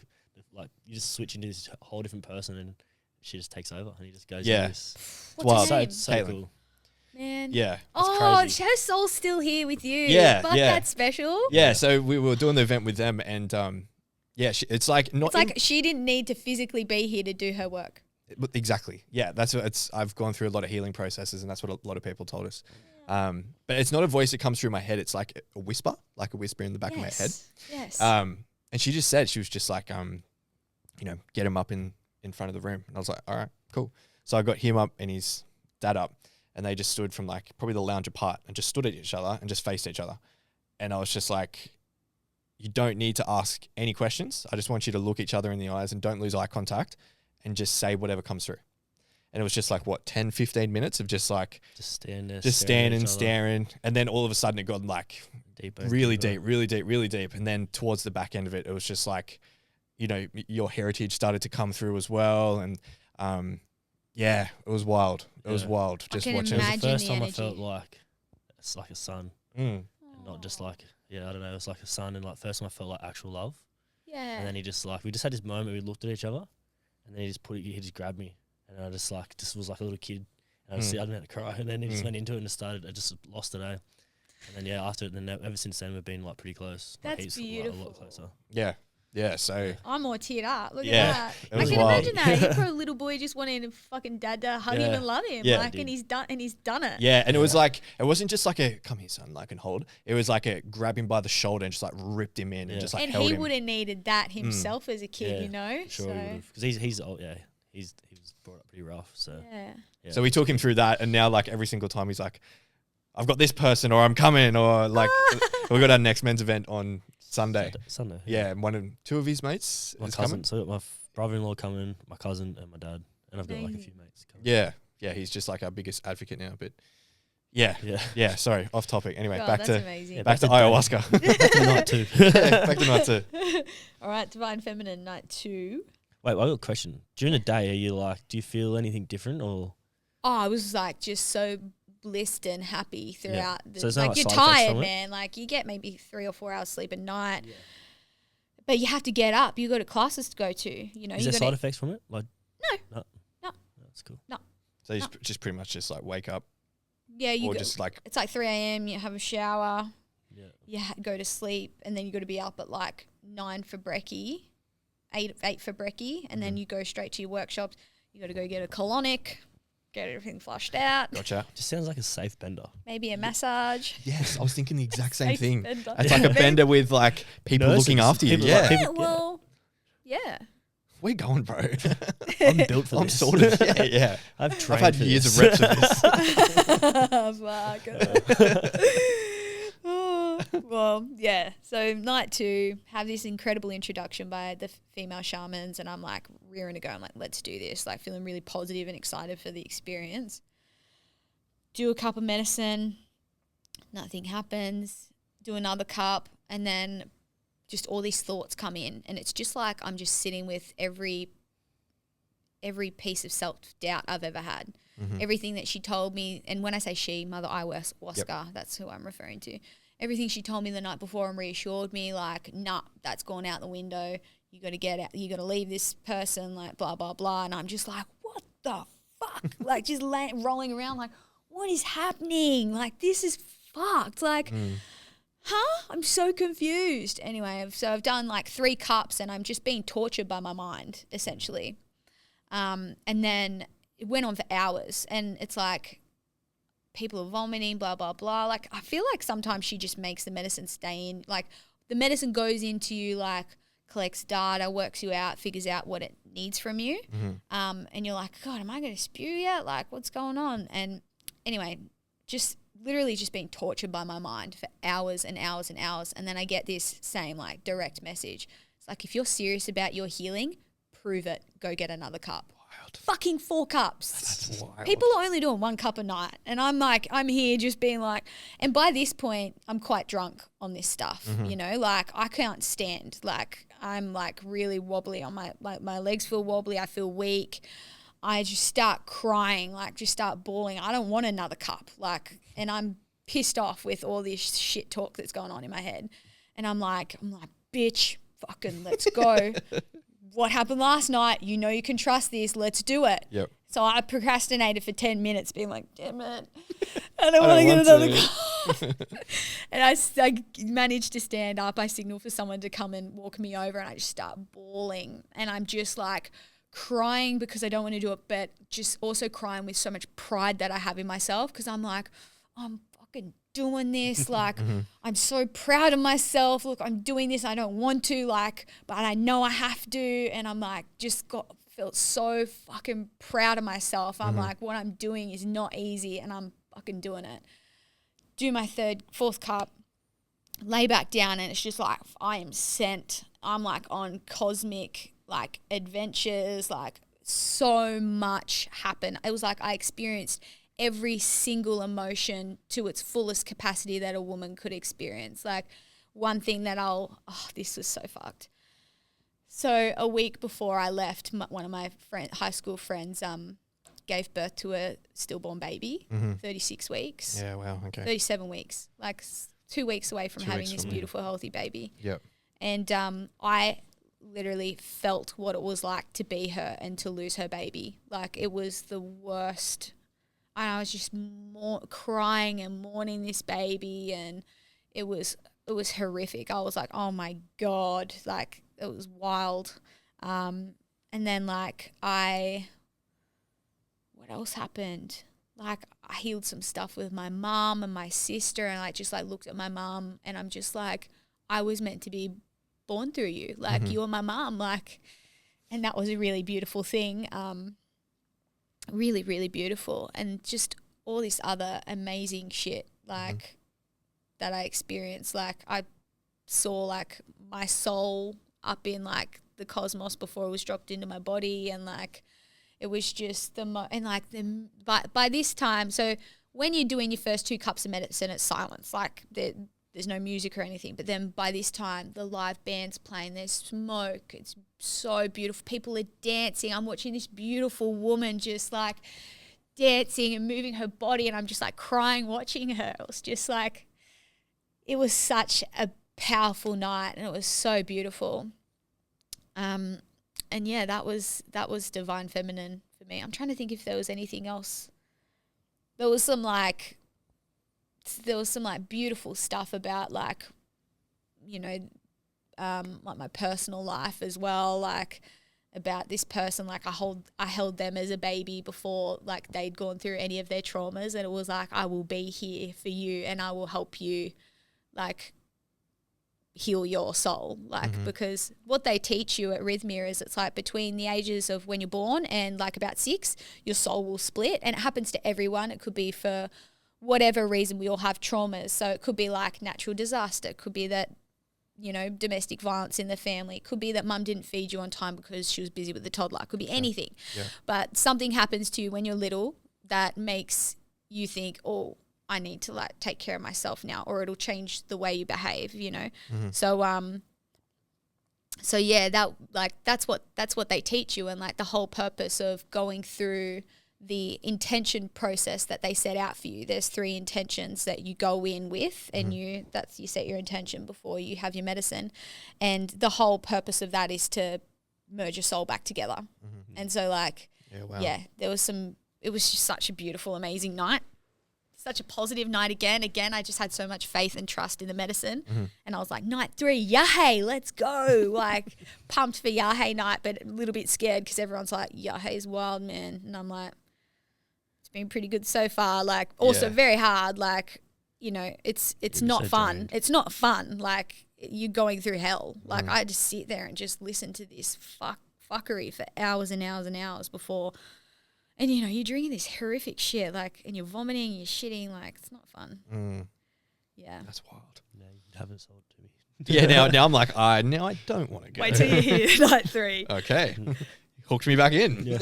like you just switch into this whole different person, and she just takes over, and he just goes. Yeah. into this- What's wild. her name? So Caitlin. cool. Man. Yeah. Oh, crazy. her soul's still here with you. Yeah, But yeah. that's special. Yeah. So we were doing the event with them, and yeah, it's like not It's like she didn't need to physically be here to do her work. exactly. Yeah, that's what it's. I've gone through a lot of healing processes, and that's what a lot of people told us. But it's not a voice that comes through my head. It's like a whisper in the back of my head. Yes. And she just said, she was just like, you know, get him up in front of the room. And I was like, all right, cool. So I got him up and his dad up, and they just stood from like probably the lounge apart and just stood at each other and just faced each other. And I was just like, you don't need to ask any questions. I just want you to look each other in the eyes and don't lose eye contact and just say whatever comes through. And it was just like, what, 10, 15 minutes of just like, Just stand there, just staring at standing, each other. staring. And then all of a sudden it got like Deeper, really deeper. deep, really deep, really deep. And then towards the back end of it, it was just like, you know, your heritage started to come through as well. And yeah, it was wild. It was Yeah. wild I just can watching. It was imagine the first the time I energy. felt like it's like a son, Mm. and not just like I don't know, it was like a son, and like first time I felt like actual love. Yeah. And then he just like we just had this moment, we looked at each other, and then he just grabbed me, and I just was like a little kid, and I didn't have to cry, and then he just went into it and I just lost it, eh? And then after it, then ever since then we've been like pretty close. Like, That's he's, like, a beautiful. lot closer. Yeah. Yeah. So I'm all teared up. Look Yeah, at that. it I was can wild. imagine that. You're a little boy just wanting a fucking dad to hug him Yeah. and love him. Yeah. Like, Dude. and he's done it. yeah. And it was like, it wasn't just like a come here, son, like and hold. It was like a grab him by the shoulder and just like ripped him in and Yeah. just like And held he him. would have needed that himself as a kid, Yeah, you know? Sure, so, because he's old, he was brought up pretty rough, so yeah. yeah. So we took him through that, and now like every single time he's like, I've got this person, or I'm coming, or like we got our next men's event on Sunday. Sunday. Yeah, and two of his mates My is cousin, coming. so I got my brother-in-law coming, my cousin, and my dad, and I've got like a Amazing. few mates coming. Yeah, he's just like our biggest advocate now. But yeah, Yeah. Sorry, off topic. Anyway, God, back that's to amazing. Yeah, back to back to ayahuasca. Night two. Back to night 2. All right, Divine Feminine Night 2. Wait, I got a question. During the day, are you like, do you feel anything different, or Oh, I was like just so blissed and happy throughout. So there's no, Like like, you're side effects tired, from it? man. Like you get maybe 3 or 4 hours sleep a night, but you have to get up. You got to classes to go to. You know, Is you there got side to. effects from it? Like No. That's cool. So he's just pretty much just like wake up, Yeah, you or go, just like it's like 3 a.m. You have a shower. Yeah. You go to sleep, and then you got to be up at like 9 for brekkie, 8 for brekkie, and then you go straight to your workshops. You got to go get a colonic, get everything flushed out, gotcha. Just sounds like a safe bender. maybe a massage. Yes, I was thinking the exact same Safe thing. bender. It's like a bender with like people looking Nurses, after you. people Yeah, like- Yeah, well, yeah. we're going, bro. I'm built for I'm this. sorted. Yeah. I've trained I've had for years this. of reps of this. Fuck. Oh, well, yeah. So night 2, have this incredible introduction by the female shamans, and I'm like rearing to go. I'm like, let's do this. Like feeling really positive and excited for the experience. Do a cup of medicine, nothing happens. Do another cup, and then just all these thoughts come in, and it's just like I'm just sitting with every piece of self-doubt I've ever had. Everything that she told me, and when I say she, Mother Ayahuasca, that's who I'm referring to. everything she told me the night before and reassured me, like, nah, that's gone out the window. You got to get out. You got to leave this person, like, blah, blah, blah. And I'm just like, what the fuck? Like, just rolling around like, what is happening? Like, this is fucked. Like, I'm so confused. Anyway, so I've done like 3 cups and I'm just being tortured by my mind, essentially. And then it went on for hours and it's like people are vomiting, blah, blah, blah. Like, I feel like sometimes she just makes the medicine stay in. Like, the medicine goes into you, like, collects data, works you out, figures out what it needs from you. And you're like, God, am I going to spew yet? Like, what's going on? And anyway, just literally just being tortured by my mind for hours and hours and hours. And then I get this same, like, direct message. It's like, if you're serious about your healing, prove it. Go get another cup. Wild. Fucking 4 cups. That's wild. People are only doing 1 cup a night. And I'm like, I'm here just being like, and by this point, I'm quite drunk on this stuff, you know, like, I can't stand. Like, I'm like really wobbly on my legs feel wobbly. I feel weak. I just start crying, like, just start bawling. I don't want another cup. Like, and I'm pissed off with all this shit talk that's going on in my head. And I'm like, bitch, fucking let's go. What happened last night? You know you can trust this. Let's do it. Yep. So I procrastinated for 10 minutes being like, damn it, I don't want to get another cup. And I managed to stand up. I signaled for someone to come and walk me over and I just start bawling. And I'm just like crying because I don't want to do it, but just also crying with so much pride that I have in myself because I'm like, I'm fucking doing this. Like, I'm so proud of myself. Look, I'm doing this. I don't want to, like, but I know I have to. And I'm like, felt so fucking proud of myself. I'm like, what I'm doing is not easy and I'm fucking doing it. Do my 4th cup, lay back down and it's just like, I am sent. I'm like on cosmic, like, adventures, like, so much happened. It was like I experienced every single emotion to its fullest capacity that a woman could experience. Like, one thing that this was so fucked. So a week before I left, one of my high school friends gave birth to a stillborn baby, 36 weeks. Yeah, wow, okay. 37 weeks, like 2 weeks away from having this beautiful, healthy baby. Yep. And I literally felt what it was like to be her and to lose her baby. Like, it was the worst. And I was just crying and mourning this baby and it was horrific. I was like, oh my God, like, it was wild. And then, like, what else happened? Like, I healed some stuff with my mom and my sister and I just, like, looked at my mom and I'm just like, I was meant to be born through you. Like, you were my mom. Like, and that was a really beautiful thing. Really, really beautiful. And just all this other amazing shit, like, that I experienced. Like, I saw, like, my soul up in, like, the cosmos before it was dropped into my body and, like, it was just by this time, so when you're doing your first 2 cups of medicine, it's silence, like, there's no music or anything, but then by this time the live band's playing, there's smoke, it's so beautiful, people are dancing, I'm watching this beautiful woman just, like, dancing and moving her body and I'm just, like, crying watching her. It was just, like, it was such a powerful night and it was so beautiful. And yeah, that was divine feminine for me. I'm trying to think if there was anything else. There was some like beautiful stuff about, like, you know, like my personal life as well, like about this person, like I held them as a baby before, like, they'd gone through any of their traumas and it was like, I will be here for you and I will help you, like, heal your soul, like, because what they teach you at Rhythmia is it's like between the ages of when you're born and, like, about 6, your soul will split, and it happens to everyone. It could be for whatever reason. We all have traumas, so it could be like natural disaster, it could be that, you know, domestic violence in the family, it could be that mum didn't feed you on time because she was busy with the toddler, it could be anything. But something happens to you when you're little that makes you think, oh, I need to, like, take care of myself now, or it'll change the way you behave, you know? So yeah, that's what they teach you. And, like, the whole purpose of going through the intention process that they set out for you. There's 3 intentions that you go in with, and you set your intention before you have your medicine, and the whole purpose of that is to merge your soul back together. And so there was it was just such a beautiful, amazing night. Such a positive night again. I just had so much faith and trust in the medicine. And I was like, night 3, yahey, let's go. Like, pumped for yahey night, but a little bit scared because everyone's like, yahey's wild, man. And I'm like, it's been pretty good so far. Like, also very hard. Like, you know, it's not so fun. Drained. It's not fun. Like, you're going through hell. Like, I just sit there and just listen to this fuckery for hours and hours and hours before. And, you know, you're drinking this horrific shit, like, and you're vomiting, you're shitting, like, it's not fun. Yeah. That's wild. No, you haven't sold it to me. Yeah, now I'm like, now I don't want to go. Wait till you hear night 3. Okay. Hooked me back in. Yeah.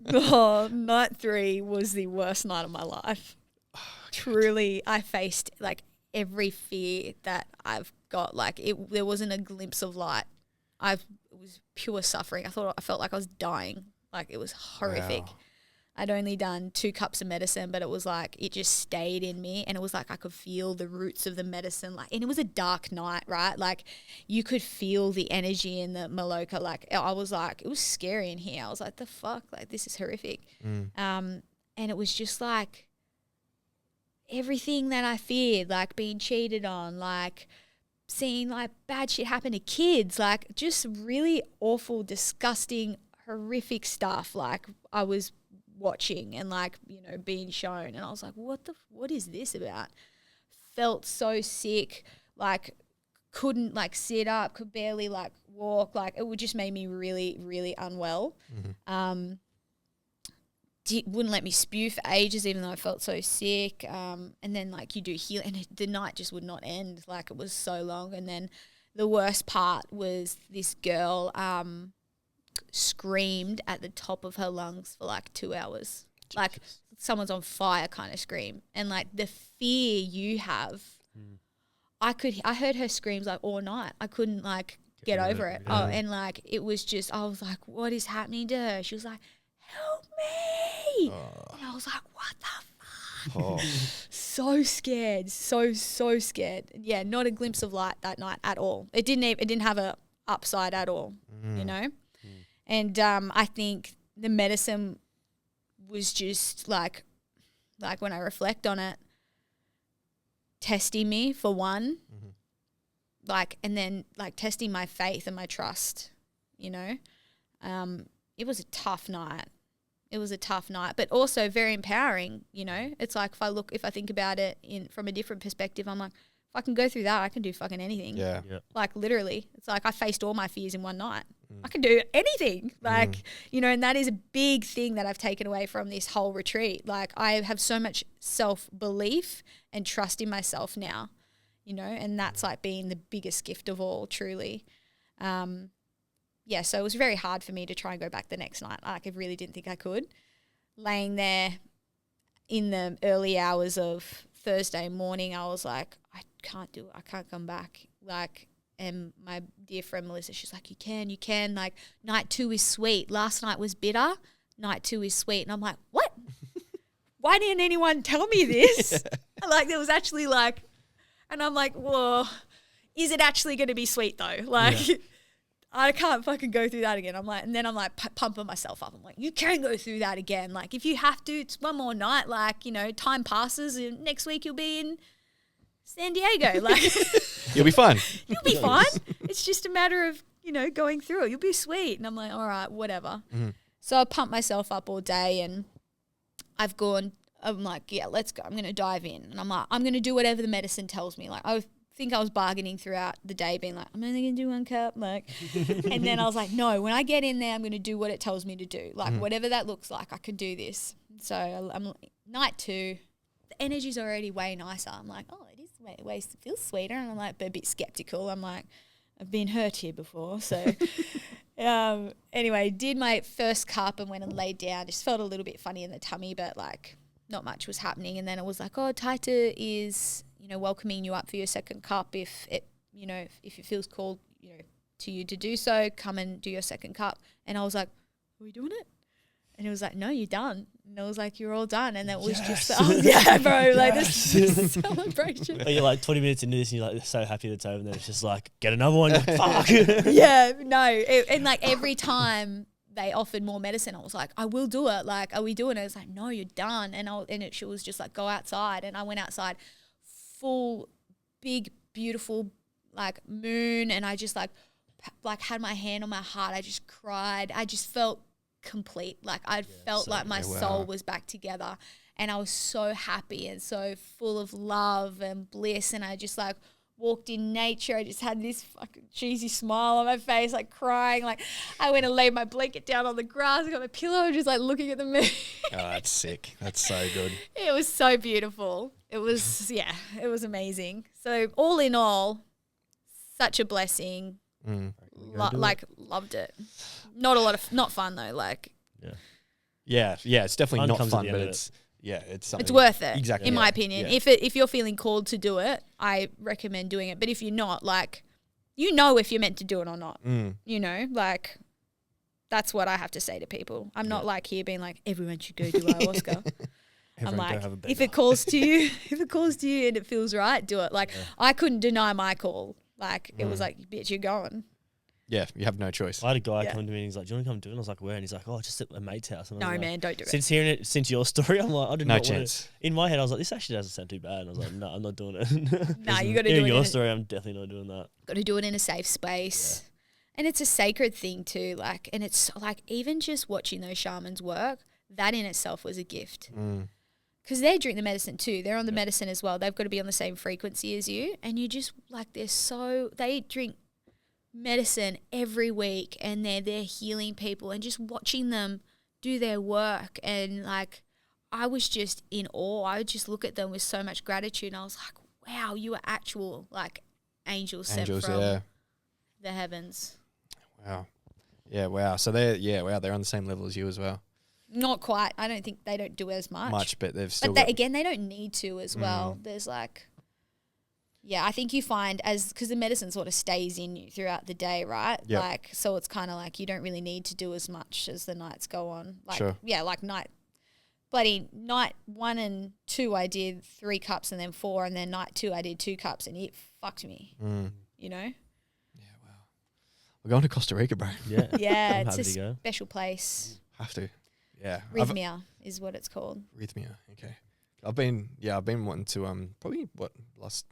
Oh, night 3 was the worst night of my life. Truly, I faced, like, every fear that I've got. Like, there wasn't a glimpse of light. It was pure suffering. I felt like I was dying. Like, it was horrific. Wow. I'd only done 2 cups of medicine, but it was like it just stayed in me, and it was like I could feel the roots of the medicine. Like, and it was a dark night, right? Like, you could feel the energy in the Maloka. Like, I was like, it was scary in here. I was like, the fuck? Like, this is horrific. And it was just like everything that I feared, like being cheated on, like seeing like bad shit happen to kids, like just really awful, disgusting, horrific stuff. Like, I was watching and, like, you know, being shown, and I was like, what is this about? Felt so sick, like couldn't like sit up, could barely like walk, like it would just made me really, really unwell. Wouldn't let me spew for ages, even though I felt so sick. And then like you do heal, and the night just would not end. Like, it was so long. And then the worst part was this girl screamed at the top of her lungs for like 2 hours. Jesus. Like someone's on fire kind of scream. And like the fear you have, I heard her screams like all night. I couldn't like get over it. Yeah. Oh, and like it was just, I was like, what is happening to her? She was like, help me. And I was like, what the fuck? So scared, so scared. Yeah, not a glimpse of light that night at all. It didn't have a upside at all, you know? And I think the medicine was just like when I reflect on it, testing me for one, like, and then like testing my faith and my trust, you know. It was a tough night. But also very empowering, you know. It's like if I think about it from a different perspective, I'm like, if I can go through that, I can do fucking anything. Yeah. Like literally, it's like I faced all my fears in one night. I can do anything. Like, you know, and that is a big thing that I've taken away from this whole retreat. Like, I have so much self-belief and trust in myself now, you know, and that's like being the biggest gift of all, truly. Yeah, so it was very hard for me to try and go back the next night. Like, I really didn't think I could. Laying there in the early hours of Thursday morning, I was like, I can't do it. I can't come back. Like, and my dear friend Melissa, she's like, you can. Like, night 2 is sweet. Last night was bitter. Night 2 is sweet. And I'm like, what? Why didn't anyone tell me this? Like, there was actually like, and I'm like, well, is it actually going to be sweet though? Like, I can't fucking go through that again. I'm like, and then I'm like pumping myself up. I'm like, you can go through that again. Like, if you have to, it's one more night. Like, you know, time passes and next week you'll be in San Diego. Like, you'll be fine. You'll be fine. It's just a matter of, you know, going through it. You'll be sweet. And I'm like, all right, whatever. So I pumped myself up all day, and I'm like, yeah, let's go. I'm going to dive in. And I'm like, I'm going to do whatever the medicine tells me. Like, I think I was bargaining throughout the day, being like, I'm only going to do 1 cup. Like, and then I was like, no, when I get in there, I'm going to do what it tells me to do. Like, whatever that looks like, I can do this. So I'm night 2. The energy's already way nicer. I'm like, oh, it is way feels sweeter. And I'm like, but a bit skeptical. I'm like, I've been hurt here before. So anyway, did my first cup and went and laid down. Just felt a little bit funny in the tummy, but like not much was happening. And then it was like, oh, Taita is, you know, welcoming you up for your second cup. If it, you know, if it feels called, you know, to you to do so, come and do your second cup. And I was like, are we doing it? And he was like, no, you're done. And it was like, you're all done. And that was just, yeah, bro, like this is a celebration. But you're like 20 minutes into this and you're like so happy it's over, and then it's just like, get another one. You're like, fuck. Yeah, no. And like every time they offered more medicine, I was like, I will do it. Like, are we doing it? It's like, no, you're done. And she was just like, go outside. And I went outside, full, big, beautiful, like moon. And I just like had my hand on my heart. I just cried. I just felt complete. Like I felt like my soul was back together. And I was so happy and so full of love and bliss. And I just like walked in nature. I just had this fucking cheesy smile on my face, like crying. Like I went and laid my blanket down on the grass. I got my pillow, just like looking at the moon. Oh, that's sick. That's so good. It was so beautiful. It was, it was amazing. So all in all, such a blessing. Loved it. Not fun though. Like, yeah, it's definitely not fun, but it's something. It's worth it. Exactly. In my opinion. Yeah. If you're feeling called to do it, I recommend doing it. But if you're not, like, you know if you're meant to do it or not. You know, like, that's what I have to say to people. I'm not like here being like, everyone should go do ayahuasca. I'm like, if it calls to you, and it feels right, do it. Like, I couldn't deny my call. Like, it was like, bitch, you're going. Yeah, you have no choice. I had a guy come to me and he's like, do you want to come do it? And I was like, where? And he's like, oh, just at a mate's house. And No, like, man, don't do it. Since hearing it, since your story, I'm like, I did No not chance. want to. In my head, I was like, this actually doesn't sound too bad. And I was like, no, I'm not doing it. Nah, you got to do Hearing it. your story, I'm definitely not doing that. Got to do it in a safe space. Yeah. And it's a sacred thing too. Like, and it's like, even just watching those shamans work, that in itself was a gift. Because they drink the medicine too. They're on the medicine as well. They've got to be on the same frequency as you. And you just, like, they drink medicine every week and they're healing people, and just watching them do their work. And, like, I was just in awe. I would just look at them with so much gratitude. And I was like, wow, you are actual, like, angels sent from the heavens. Wow. Yeah, wow. So they're on the same level as you as well. Not quite. I don't think they don't do as much. But they've still But they don't need to as well. There's like, I think you find because the medicine sort of stays in you throughout the day, right? Yep. Like, so it's kind of like you don't really need to do as much as the nights go on. Like, like night 1 and 2 I did 3 cups, and then 4, and then night 2 I did 2 cups, and it fucked me. You know? Yeah, wow. We're going to Costa Rica, bro. Yeah. Yeah, it's a special place. Have to. Yeah. Rhythmia is what it's called. Rhythmia. Okay. I've been wanting to probably last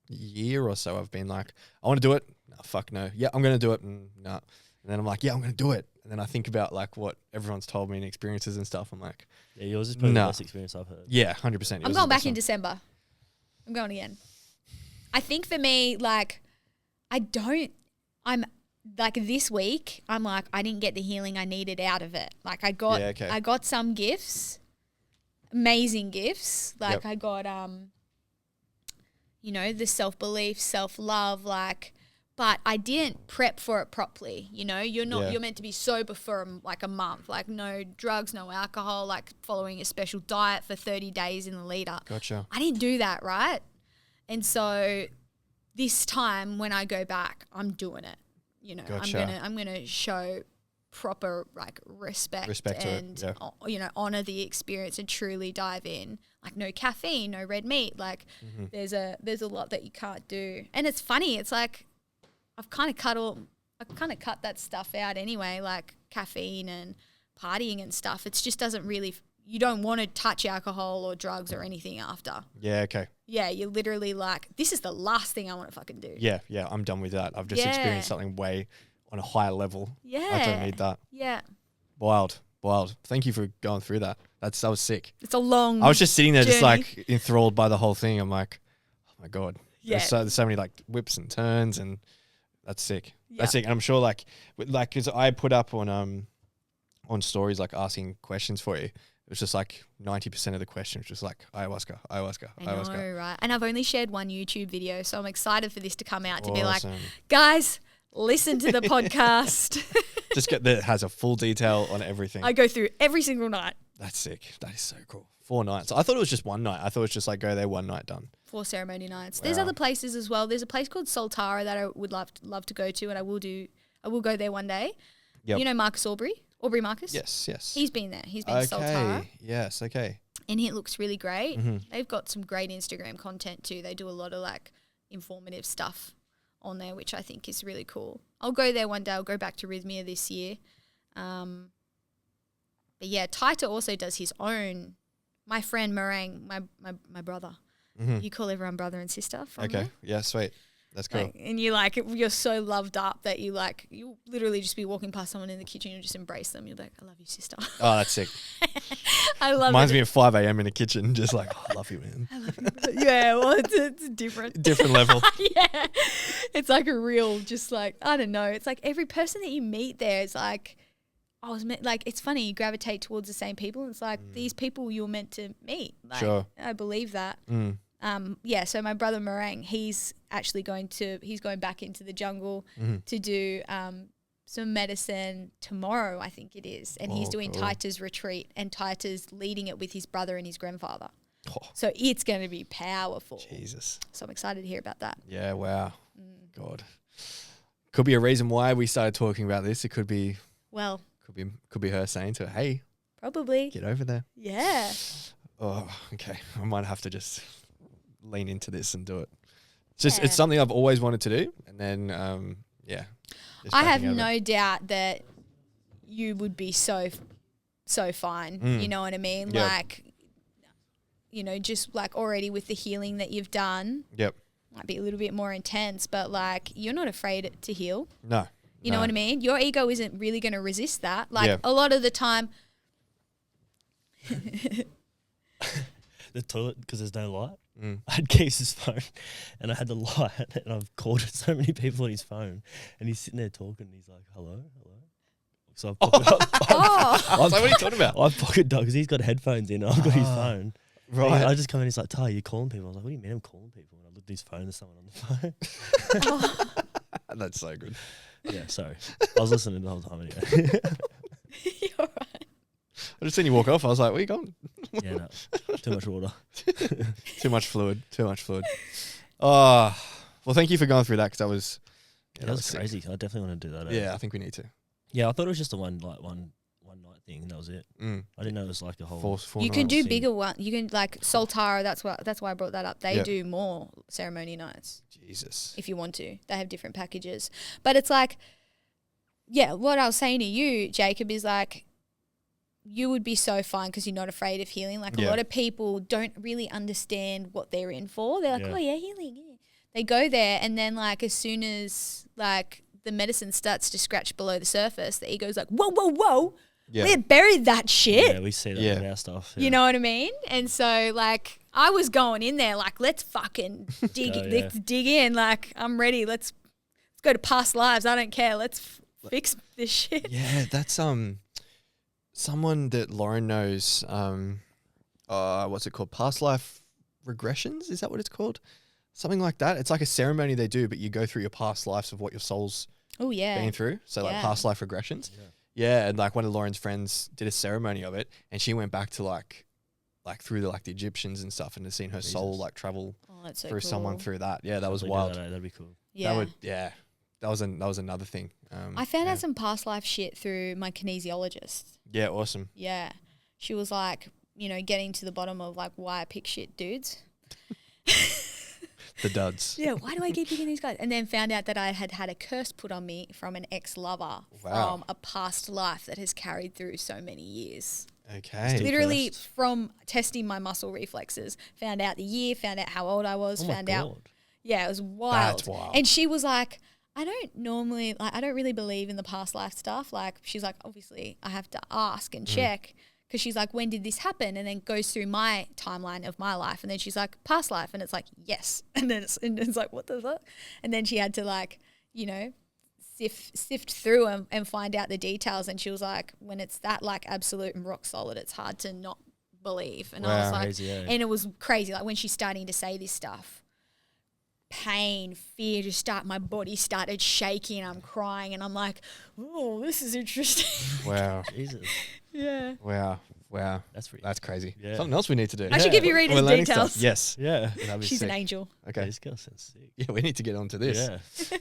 year or so I've been like, I want to do it. No, fuck no. Yeah, I'm going to do it. No. And then I'm like, yeah, I'm going to do it. And then I think about like what everyone's told me and experiences and stuff. I'm like, yeah, yours is probably the best experience I've heard. Yeah, 100%. I'm going back in December. I'm going again. I think for me, like, I'm like this week, I'm like, I didn't get the healing I needed out of it. Like I got some gifts, amazing gifts. Like I got, you know, the self-belief, self-love, like, but I didn't prep for it properly. You know, you're meant to be sober for like a month, like no drugs, no alcohol, like following a special diet for 30 days in the lead up. Gotcha. I didn't do that, right? And so this time when I go back, I'm doing it. You know, gotcha. I'm gonna show proper like respect and you know, honor the experience and truly dive in. Like no caffeine, no red meat. Like there's a lot that you can't do. And it's funny. It's like I've kind of cut that stuff out anyway. Like caffeine and partying and stuff. It just doesn't really. You don't want to touch alcohol or drugs or anything after. Yeah. Okay. Yeah, you're literally like, this is the last thing I want to fucking do. Yeah, I'm done with that. I've just experienced something way on a higher level. Yeah. I don't need that. Yeah. Wild. Thank you for going through that. That was sick. It's a long I was just sitting there journey. just like enthralled by the whole thing. I'm like, oh my God. Yeah. There's so many like whips and turns, and that's sick. Yeah. That's sick. And I'm sure like because I put up on stories like asking questions for you. It was just like 90% of the questions, just like ayahuasca. I know, right? And I've only shared one YouTube video, so I'm excited for this to come out to be like, guys, listen to the podcast. Just that has a full detail on everything. I go through every single night. That's sick. That is so cool. 4 nights. I thought it was just 1 night. I thought it was just like go there 1 night, done. 4 ceremony nights. Wow. There's other places as well. There's a place called Soltara that I would love to go to, and I will go there one day. Yep. You know Marcus Aubrey? Aubrey Marcus. Yes. He's been there. He's been Soltara. Yes. Okay. And it looks really great. Mm-hmm. They've got some great Instagram content too. They do a lot of like informative stuff on there, which I think is really cool. I'll go there one day. I'll go back to Rhythmia this year. But yeah, Taita also does his own. My friend Meringue, my brother. Mm-hmm. You call everyone brother and sister from Okay. there? Yeah. Sweet. That's cool. Like, and you're so loved up that you literally just be walking past someone in the kitchen and just embrace them. You're like, I love you, sister. Oh, that's sick. I love Reminds it. me at 5 a.m. in the kitchen, just like, oh, I love you, man. I love you. Yeah, well, it's different. Different level. Yeah. It's like a real, just like, I don't know. It's like every person that you meet there is like, it's funny, you gravitate towards the same people. And it's like these people you're meant to meet. Like, Sure. I believe that. Mm. Yeah, so my brother Meringue, he's going back into the jungle to do some medicine tomorrow, I think it is. And he's doing cool. Taita's retreat, and Taita's leading it with his brother and his grandfather. Oh, So it's going to be powerful. Jesus. So I'm excited to hear about that. Yeah. Wow. God. Could be a reason why we started talking about this. It could be Well, her saying to her, hey, probably. get over there. Yeah. Oh, okay. I might have to just lean into this and do it. It's Yeah. it's something I've always wanted to do. And then, yeah. just I have cracking over. no doubt that you would be so fine. You know what I mean? Yeah. Like, just like already with the healing that you've done, Yep. might be a little bit more intense, but like you're not afraid to heal. No. You know what I mean? Your ego isn't really going to resist that. Like Yeah. a lot of the time, The toilet, because there's no light. Mm. I had Keith's phone and I had the light and I've called so many people on his phone and he's sitting there talking and he's like, hello. So I've So what are you talking about? I've pocket dog because he's got headphones in and I've got his phone. Right. I just come in and he's like, Ty, you're calling people. I was like, what do you mean I'm calling people? And I looked at his phone, there's someone on the phone. That's so good. Yeah, sorry. I was listening the whole time anyway. you're right. I just seen you walk off. I was like, where you going? Yeah, no. Too much water. Too much fluid. Oh, well, thank you for going through that because that was That was crazy. I definitely want to do that. Yeah, I think we need to. Yeah, I thought it was just a one night thing and that was it. Mm. I didn't know it was like a whole. Four You can nights. do bigger one. You can like Soltara. That's why I brought that up. They Yeah. do more ceremony nights Jesus. if you want to. They have different packages, but it's like, yeah. What I was saying to you, Jacob, is like, you would be so fine because you're not afraid of healing. Like a Yeah. lot of people don't really understand what they're in for. They're like, Yeah. oh yeah, healing. Yeah. They go there and then like as soon as like the medicine starts to scratch below the surface, the ego's like, whoa. Yeah. We buried that shit. Yeah, we see that Yeah. in our stuff. You know what I mean? And so like I was going in there like, let's fucking dig Oh, let's dig in. Like I'm ready. Let's go to past lives. I don't care. Let's fix this shit. Yeah, that's someone that Lauren knows. What's it called? Past life regressions? Is that what it's called? Something like that. It's like a ceremony they do, but you go through your past lives of what your soul's Oh yeah. been through. So like Yeah. past life regressions. Yeah, and like one of Lauren's friends did a ceremony of it, and she went back to like through the Egyptians and stuff, and has seen her soul like travel Oh, that's so through someone cool. through that. Yeah, that was We do wild. That'd be cool. Yeah. That was another thing. I found yeah. out some past life shit through my kinesiologist. Yeah, awesome. Yeah. She was like, getting to the bottom of like why I pick shit dudes. The duds. Yeah, why do I keep picking these guys? And then found out that I had had a curse put on me from an ex-lover Wow. from a past life that has carried through so many years. Okay. Literally cursed. from testing my muscle reflexes, found out the year, found out how old I was, Oh my found out. God. Yeah, it was wild. That's wild. And she was like, I don't really believe in the past life stuff. Like, she's like, obviously I have to ask and check. Because she's like, when did this happen? And then goes through my timeline of my life. And then she's like, past life. And it's like, yes. And then it's like, what the fuck? And then she had to like, sift through and find out the details. And she was like, when it's that like absolute and rock solid, it's hard to not believe. And I was Wow. like, Crazy, yeah. and it was crazy. Like when she's starting to say this stuff, pain, fear, my body started shaking. I'm crying and I'm like, oh, this is interesting. Wow. Jesus. Yeah. Wow. Wow. That's crazy. Yeah. Something else we need to do. I should give you We're Rita's learning details. stuff. Yes. Yeah. That'd be She's sick. an angel. Okay. This girl sounds sick. Yeah, we need to get onto this. Yeah.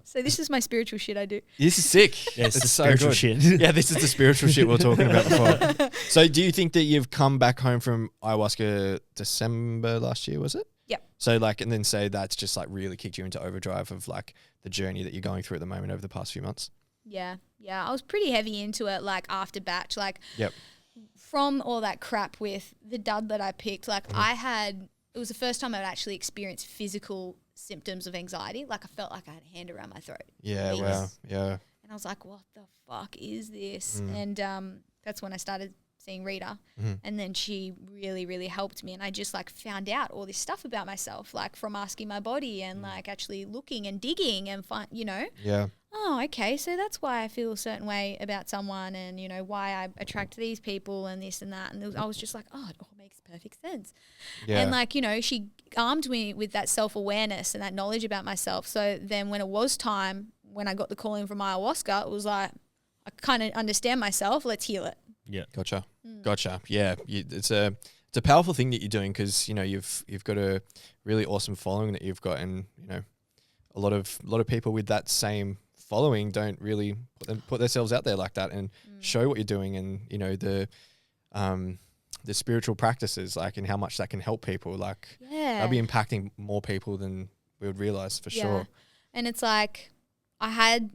So this is my spiritual shit I do. This is sick. Yeah, it's It's the so spiritual good. shit. Yeah, this is the spiritual shit we were talking about before. So do you think that you've come back home from ayahuasca December last year, was it? Yep. So like, and then say that's just like really kicked you into overdrive of like the journey that you're going through at the moment over the past few months? Yeah. I was pretty heavy into it, like after batch, like Yep. from all that crap with the dud that I picked. Like it was the first time I'd actually experienced physical symptoms of anxiety. Like I felt like I had a hand around my throat. Yeah, Weeks. wow. Yeah. And I was like, what the fuck is this? And that's when I started seeing Rita. And then she really, really helped me. And I just like found out all this stuff about myself, like from asking my body and like actually looking and digging and Yeah. oh, okay, so that's why I feel a certain way about someone and, why I attract these people and this and that. And I was just like, oh, it all makes perfect sense. Yeah. And like, she armed me with that self-awareness and that knowledge about myself. So then when it was time, when I got the calling from ayahuasca, it was like, I kind of understand myself, let's heal it. Yeah. Gotcha. Yeah. It's a powerful thing that you're doing because, you've got a really awesome following that you've got, and, a lot of people with that same following don't really put themselves out there like that and show what you're doing, and the spiritual practices, like, and how much that can help people. Like, that'll be impacting more people than we would realize for sure. And it's like I had,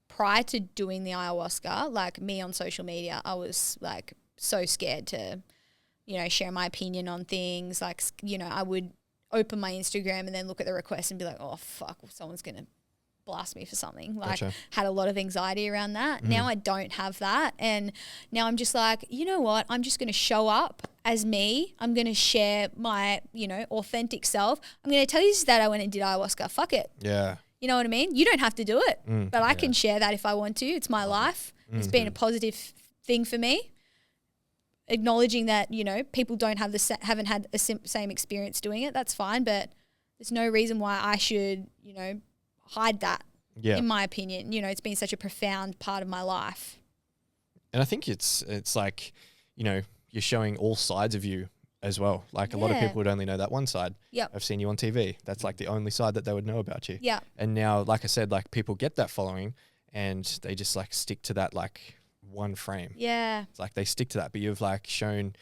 prior to doing the ayahuasca, like me on social media, I was like so scared to, share my opinion on things. Like, I would open my Instagram and then look at the requests and be like, oh fuck, someone's going to blast me for something. Like, had a lot of anxiety around that. Now I don't have that. And now I'm just like, you know what? I'm just going to show up as me. I'm going to share my, authentic self. I'm going to tell you that I went and did ayahuasca. Fuck it. Yeah. You know what I mean? You don't have to do it, but I can share that if I want to. It's my life. It's been a positive thing for me. Acknowledging that, people don't have haven't had the same experience doing it. That's fine, but there's no reason why I should, hide that. Yeah. In my opinion, it's been such a profound part of my life. And I think it's like, you're showing all sides of you as well. Like a lot of people would only know that one side. Yep. I've seen you on TV. That's like the only side that they would know about you. Yeah. And now, like I said, like people get that following and they just like stick to that like one frame. Yeah. It's like they stick to that, but you've like shown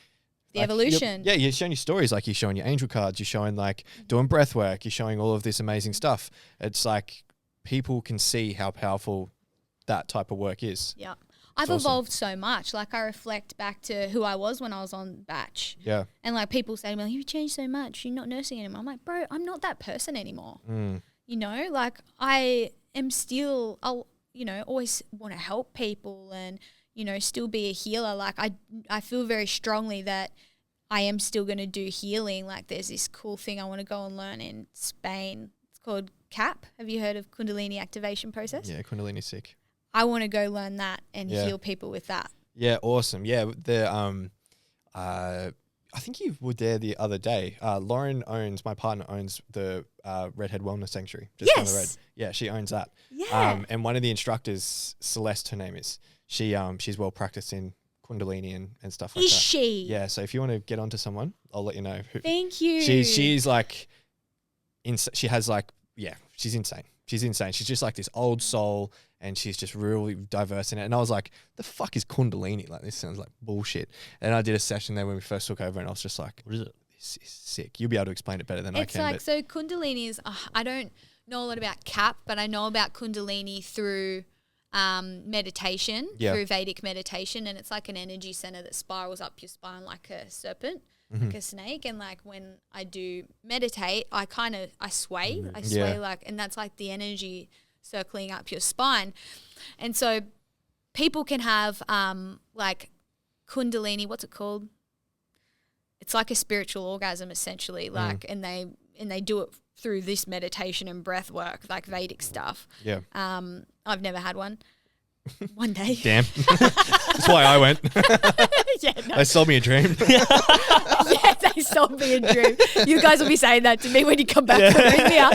the like, evolution. You're showing your stories. Like you're showing your angel cards. You're showing like doing breath work. You're showing all of this amazing stuff. It's like people can see how powerful that type of work is. Yeah. I've evolved so much. Like I reflect back to who I was when I was on Batch. Yeah. And like people say to me, you've changed so much. You're not nursing anymore. I'm like, bro, I'm not that person anymore. Like I am still, I'll, always want to help people and, still be a healer. Like I feel very strongly that I am still going to do healing. Like there's this cool thing I want to go and learn in Spain. It's called CAP. Have you heard of Kundalini activation process? Yeah. Kundalini's sick. I want to go learn that and heal people with that. Yeah, awesome. Yeah, I think you were there the other day. Lauren my partner owns the Redhead Wellness Sanctuary just down the road. Yeah, she owns that. Yeah. And one of the instructors, Celeste, her name is. She's well practiced in Kundalini and stuff like that. Is she? Yeah. So if you want to get onto someone, I'll let you know. Thank you. She's like, she has like, she's insane. She's insane. She's just like this old soul, and she's just really diverse in it. And I was like, the fuck is Kundalini? Like, this sounds like bullshit. And I did a session there when we first took over, and I was just like, what is it? This is sick. You'll be able to explain it better than I can. It's like, so Kundalini is, I don't know a lot about CAP, but I know about Kundalini through meditation, through Vedic meditation. And it's like an energy center that spirals up your spine like a serpent. Like a snake. And like when I do meditate, I sway. I sway like, and that's like the energy circling up your spine. And so people can have like Kundalini, what's it called? It's like a spiritual orgasm essentially, like and they do it through this meditation and breath work, like Vedic stuff. Yeah. I've never had one. One day. Damn. That's why I went. They sold me a dream. Yeah, they sold me a dream. You guys will be saying that to me when you come back from India.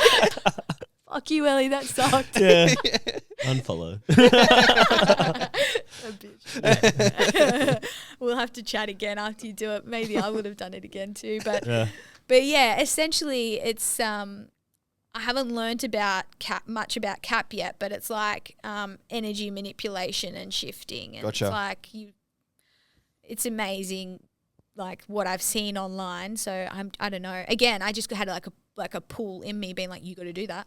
Fuck you, Elly, that sucked. Yeah. Unfollow. We'll have to chat again after you do it. Maybe I would have done it again too. But Yeah. Essentially it's I haven't learnt about much about CAP yet, but it's like energy manipulation and shifting, and Gotcha. it's like it's amazing, like what I've seen online. So I don't know. Again, I just had like a pull in me being like, you got to do that,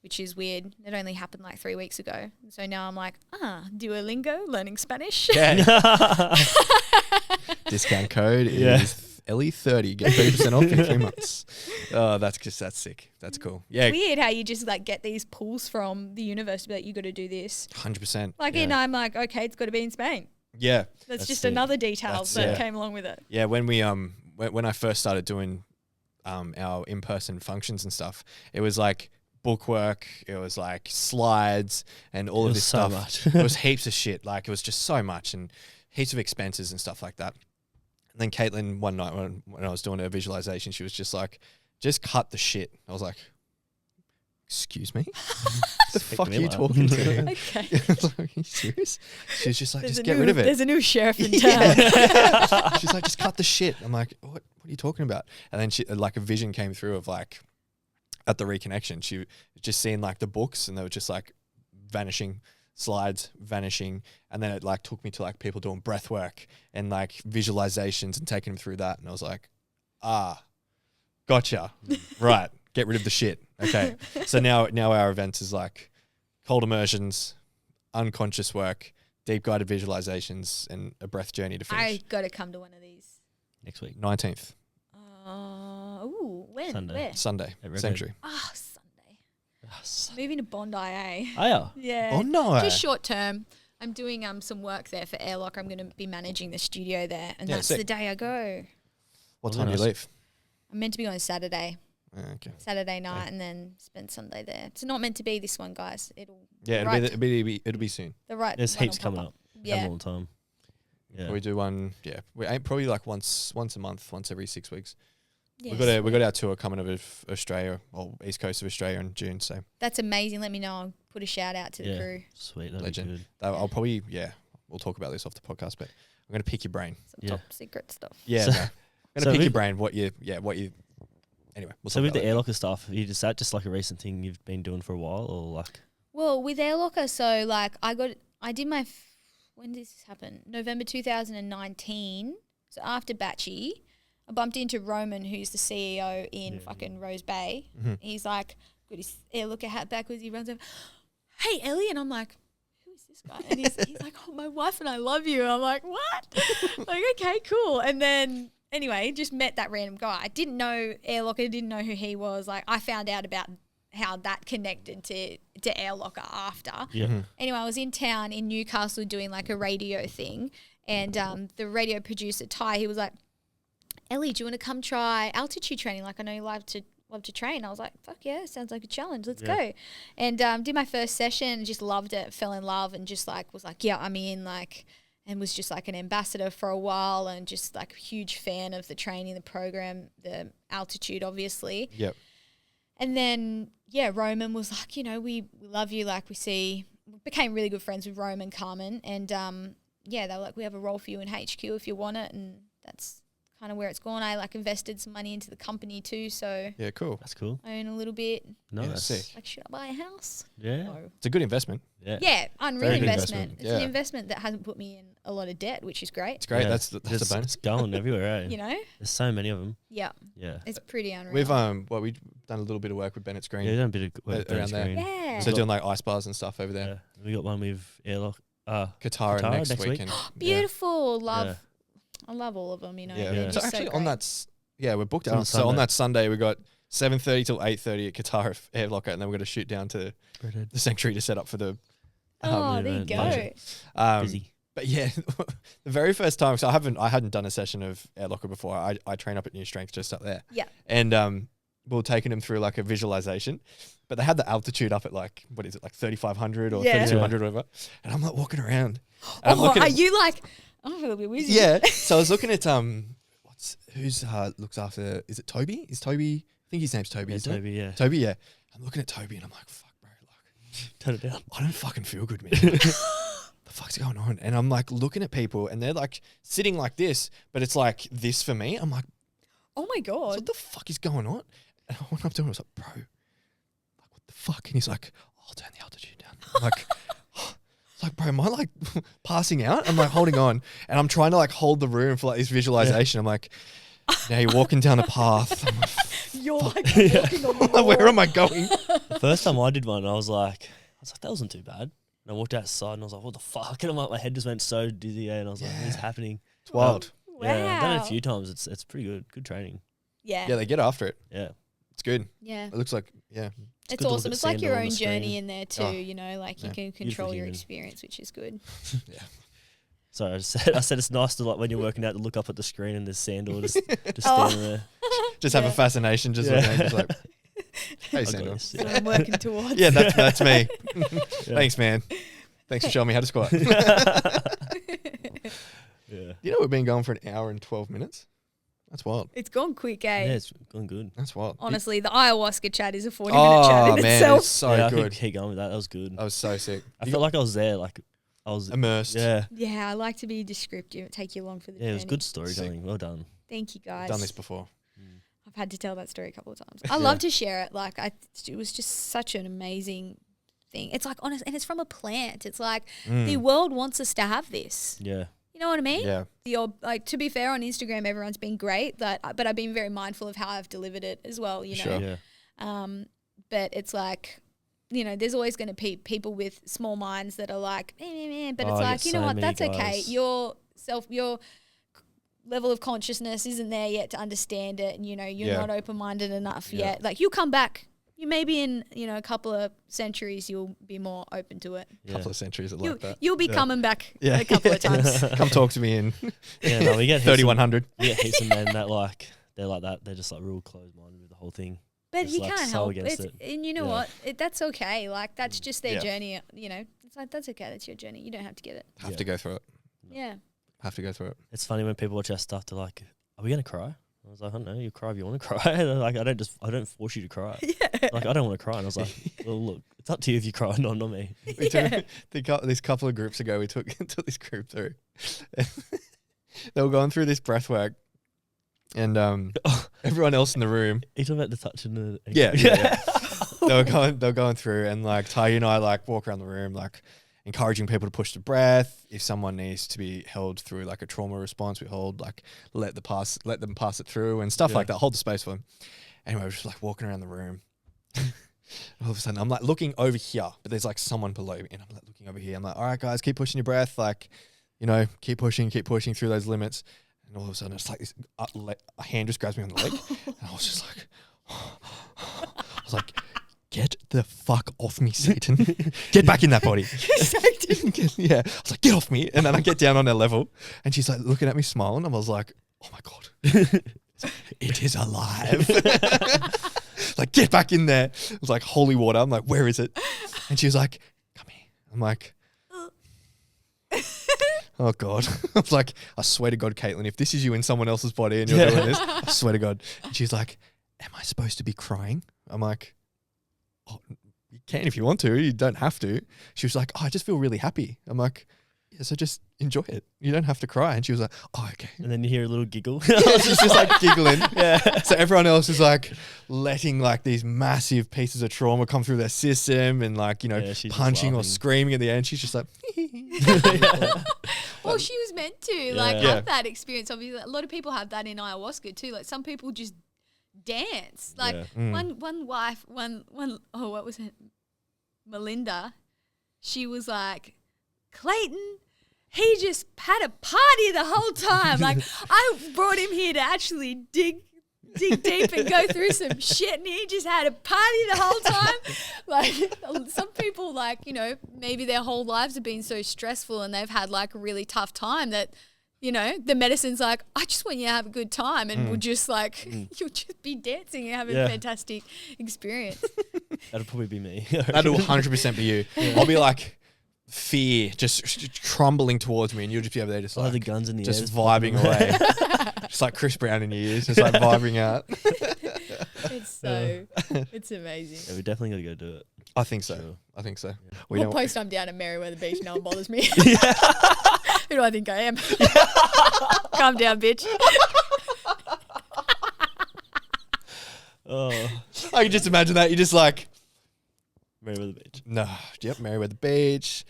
which is weird. It only happened like 3 weeks ago. So now I'm like, Duolingo, learning Spanish. Yeah. Discount code is Elly30. Get 30% off in 3 months. Oh, that's sick. That's cool. Yeah. It's weird how you just like get these pulls from the universe to be like, you got to do this. 100%. Like, and I'm like, okay, it's got to be in Spain. Yeah. That's just sick. another detail that came along with it. Yeah, when we when I first started doing our in-person functions and stuff, it was like bookwork, it was like slides and all of this so stuff. much. It was heaps of shit. Like it was just so much and heaps of expenses and stuff like that. And then Caitlin one night when I was doing her visualization, she was just like, just cut the shit. I was like, excuse me? The fuck are you talking to? Okay. I was like, are you serious? She was just like, There's just a get new- rid of it. There's a new sheriff in town. Yeah. She's like, just cut the shit. I'm like, what are you talking about? And then she like a vision came through of like at the reconnection, she was just seeing like the books and they were just like vanishing, slides vanishing. And then it like took me to like people doing breath work and like visualizations and taking them through that. And I was like, gotcha. Right. Get rid of the shit. Okay. So now our events is like cold immersions, unconscious work, deep guided visualizations, and a breath journey to finish. I got to come to one of these. Next week. 19th. When? Sunday. Where? Sunday. At Red Sanctuary. Sunday. Moving to Bondi, eh? Oh, yeah. Yeah. Oh, no. Just short term. I'm doing some work there for Airlock. I'm going to be managing the studio there, and Yeah, that's sick. the day I go. What Oh, time do you nice. leave? I'm meant to be on Saturday Okay. night, and then spend Sunday there. It's not meant to be this one, guys. It'll It'll be soon. the right. There's one heaps will pop coming up. Yeah. All the time. Yeah. We do one. Yeah, we ain't probably like once a month, once every 6 weeks. Yeah, We got our tour coming of Australia or East Coast of Australia in June. So That's amazing. Let me know. I'll put a shout out to the crew. Sweet. That'd Legend. be good. I'll probably we'll talk about this off the podcast, but I'm gonna pick your brain. Some Yeah. top secret stuff. Yeah, So- no. I'm gonna so pick your with- brain. What you. Anyway, we'll So talk with about the that. air locker stuff, is that just like a recent thing you've been doing for a while, or like? Well, with Airlocker, so like I did my when did this happen? November 2019. So after Bachy, I bumped into Roman, who's the CEO in fucking Rose Bay. Mm-hmm. He's like, got his Airlocker hat backwards. He runs over, hey Elly, and I'm like, who is this guy? And he's like, oh, my wife and I love you. And I'm like, what? Like, okay, cool. And then anyway, just met that random guy. I didn't know Airlocker, didn't know who he was. Like, I found out about how that connected to Airlocker after. Yeah. Anyway, I was in town in Newcastle doing like a radio thing, and the radio producer Ty, he was like, Elly, do you want to come try altitude training? Like, I know you love to train. I was like, fuck yeah, sounds like a challenge. Let's go. And did my first session, just loved it, fell in love, and just like was like, yeah, I'm in, like, and was just like an ambassador for a while, and just like a huge fan of the training, the program, the altitude, obviously. Yep. And then, Roman was like, you know, we love you. Like, we became really good friends with Roman, Carmen. And, they were like, we have a role for you in HQ if you want it. And that's kind of where it's gone. I, like, invested some money into the company too. So Yeah, cool. That's cool. I own a little bit. Nice. sick. Like, should I buy a house? Yeah. No. It's a good investment. Yeah. Yeah, unreal Very good investment. investment. It's Yeah. an investment that hasn't put me in a lot of debt, which is great. It's great. Yeah. That's a bonus. It's going everywhere, eh? You know? There's so many of them. Yeah. Yeah. It's pretty unreal. We've we've done a little bit of work with Bennett's Green. Yeah, done a bit of work Around there. yeah. So doing like ice bars and stuff over there. Yeah. We got one with airlock. Katara Katara next next week. weekend. Beautiful. Love. Yeah. I love all of them, you know. Yeah. They're Yeah. So just actually so on great. we're booked It's on out. So on Sunday. that Sunday we got 7:30 till 8:30 at Katara Air Locker, and then we're going to shoot down to the Sanctuary to set up for the Oh, there you event, go. yeah. Busy. But yeah, the very first time, so I hadn't done a session of Air Locker before. I train up at New Strength just up there. Yeah. And we were taking them through like a visualization, but they had the altitude up at like, what is it, like 3,500 or Yeah. 3,200 or whatever. And I'm like walking around. And I'm Oh, looking are at, you like, I'm a little bit wheezy. yeah. So I was looking at who's looks after, is it Toby? Is Toby, I think his name's Toby, Yeah, isn't it? Toby, yeah. Toby, yeah. I'm looking at Toby and I'm like, fuck, bro, like, Turn it down. I don't fucking feel good, man. The the fuck's going on? And I'm like looking at people and they're like sitting like this, but it's like this for me. I'm like, Oh my God. what the fuck is going on? And I went up to him, I was like, bro, like, what the fuck? And he's like, I'll turn the altitude down. I'm like, it's like, bro, am I like passing out? I'm like holding on and I'm trying to like hold the room for like this visualization. I'm like, now you're walking down a path. I'm like, You're like walking on the wall. where am I going? The first time I did one, I was like, that wasn't too bad. And I walked outside and I was like, what the fuck? And I'm like, my head just went so dizzy and I was like, what is happening? It's wild. Wow. Yeah, I've done it a few times. It's pretty good. Good training. Yeah. Yeah, they get after it. Yeah. It's good. Yeah. It looks like, yeah. It's good to look awesome. at It's like Sandal your on own the journey screen. in there too, Oh, you know, like you can control your human. experience, which is good. Yeah. So I said it's nice to like when you're working out to look up at the screen and there's Sandal just Oh. standing there. Just have a fascination, just looking at it, just like, hey, I got Sandal. this. That's what I'm working towards. Yeah, that's me. Thanks, man. Thanks for showing me how to squat. Yeah. You know we've been going for an hour and 12 minutes? That's wild. It's gone quick, Yeah, eh? it's going good. That's wild. Honestly, the ayahuasca chat is a 40-minute chat Oh, in man, itself. it's so yeah, I good. could keep going with that. That was good. I was so sick. I felt like I was there. Like I was Immersed. Yeah. Yeah, I like to be descriptive. Take you along for the Yeah, journey. it was good storytelling. Well done. Thank you, guys. Done this before. I've had to tell that story a couple of times. I love to share it. Like it was just such an amazing thing. It's like honest, and it's from a plant. It's like the world wants us to have this. Yeah. You know what I mean? Yeah. Like to be fair, on Instagram, everyone's been great, but I've been very mindful of how I've delivered it as well. You know. Sure. Yeah. But it's like, you know, there's always going to be people with small minds that are like, but Oh, it's I like, get you know so what? many That's okay. guys. Your level of consciousness isn't there yet to understand it, and you know you're Yeah. not open-minded enough Yeah. yet. Like you'll come back. You maybe in a couple of centuries you'll be more open to it. Yeah. Couple of centuries of like that. You'll be Yeah. coming back Yeah. a couple of times. Come talk to me in Yeah, no, we get 3100. We get heaps of men that like they're like that. They're just like real closed-minded with the whole thing. But Just, you like, can't so help against it. it. And you know Yeah. what? That's okay. Like that's just their Yeah. journey. You know, it's like that's okay. That's your journey. You don't have to get it. Have Yeah. to go through it. Yeah. Have to go through it. It's funny when people watch our stuff. They're like, "Are we gonna cry?" I was like, "I don't know. You cry if you want to cry." And they're like, I don't force you to cry. Yeah. Like I don't want to cry. And I was like, "Well, look, it's up to you if you cry. Not me." We Yeah. took this couple of groups ago. We took this group through. They were going through this breath work, and everyone else in the room. You talking about the touch and the Yeah. They were going through, and like Ty and I like walk around the room, like encouraging people to push the breath. If someone needs to be held through like a trauma response, we hold like let them pass it through and stuff like that. Hold the space for them. Anyway, we're just like walking around the room. All of a sudden, I'm like looking over here, but there's like someone below me, and I'm like looking over here. I'm like, all right, guys, keep pushing your breath, like, you know, keep pushing through those limits. And all of a sudden, it's like this a hand just grabs me on the leg, and I was just like, I was like, get the fuck off me, Satan! Get back in that body. Yeah, I was like, get off me, and then I get down on her level, and she's like looking at me, smiling, and I was like, oh my god, it is alive. Like, get back in there. It was like holy water. I'm like, where is it? And she was like, come here. I'm like, oh God. I was like, I swear to God, Caitlin, if this is you in someone else's body and you're doing this, I swear to God. And she's like, am I supposed to be crying? I'm like, oh, you can if you want to. You don't have to. She was like, oh, I just feel really happy. I'm like, yeah, so just enjoy it. You don't have to cry. And she was like, oh, okay. And then you hear a little giggle. She's just like giggling. Yeah. So everyone else is like letting like these massive pieces of trauma come through their system and like, you know, Yeah, she's just punching or laughing. screaming at the end. She's just like, Well, she was meant to Yeah. have that experience. Obviously, a lot of people have that in ayahuasca too. Like some people just dance. Like Yeah. one wife, what was it? Melinda. She was like, Clayton, he just had a party the whole time. Like I brought him here to actually dig deep and go through some shit, and he just had a party the whole time. Like some people, like, you know, maybe their whole lives have been so stressful and they've had like a really tough time that, you know, the medicine's like, I just want you to have a good time, and we'll just like you'll just be dancing and having a fantastic experience. That'll probably be me. that'll 100% be you. I'll be like fear just crumbling towards me and you'll just be over there just I'll have like the guns in the air. just vibing away. Just like Chris Brown in your ears, just like vibing out. It's amazing. Yeah, we definitely got to go do it. I think so. Sure. I think so. Yeah. We We'll don't. post I'm down at Merriweather Beach. No one bothers me. Who do I think I am? Calm down, bitch. Oh, I can just imagine that. You're just like, Merriweather Beach. no, yep, Merriweather Beach.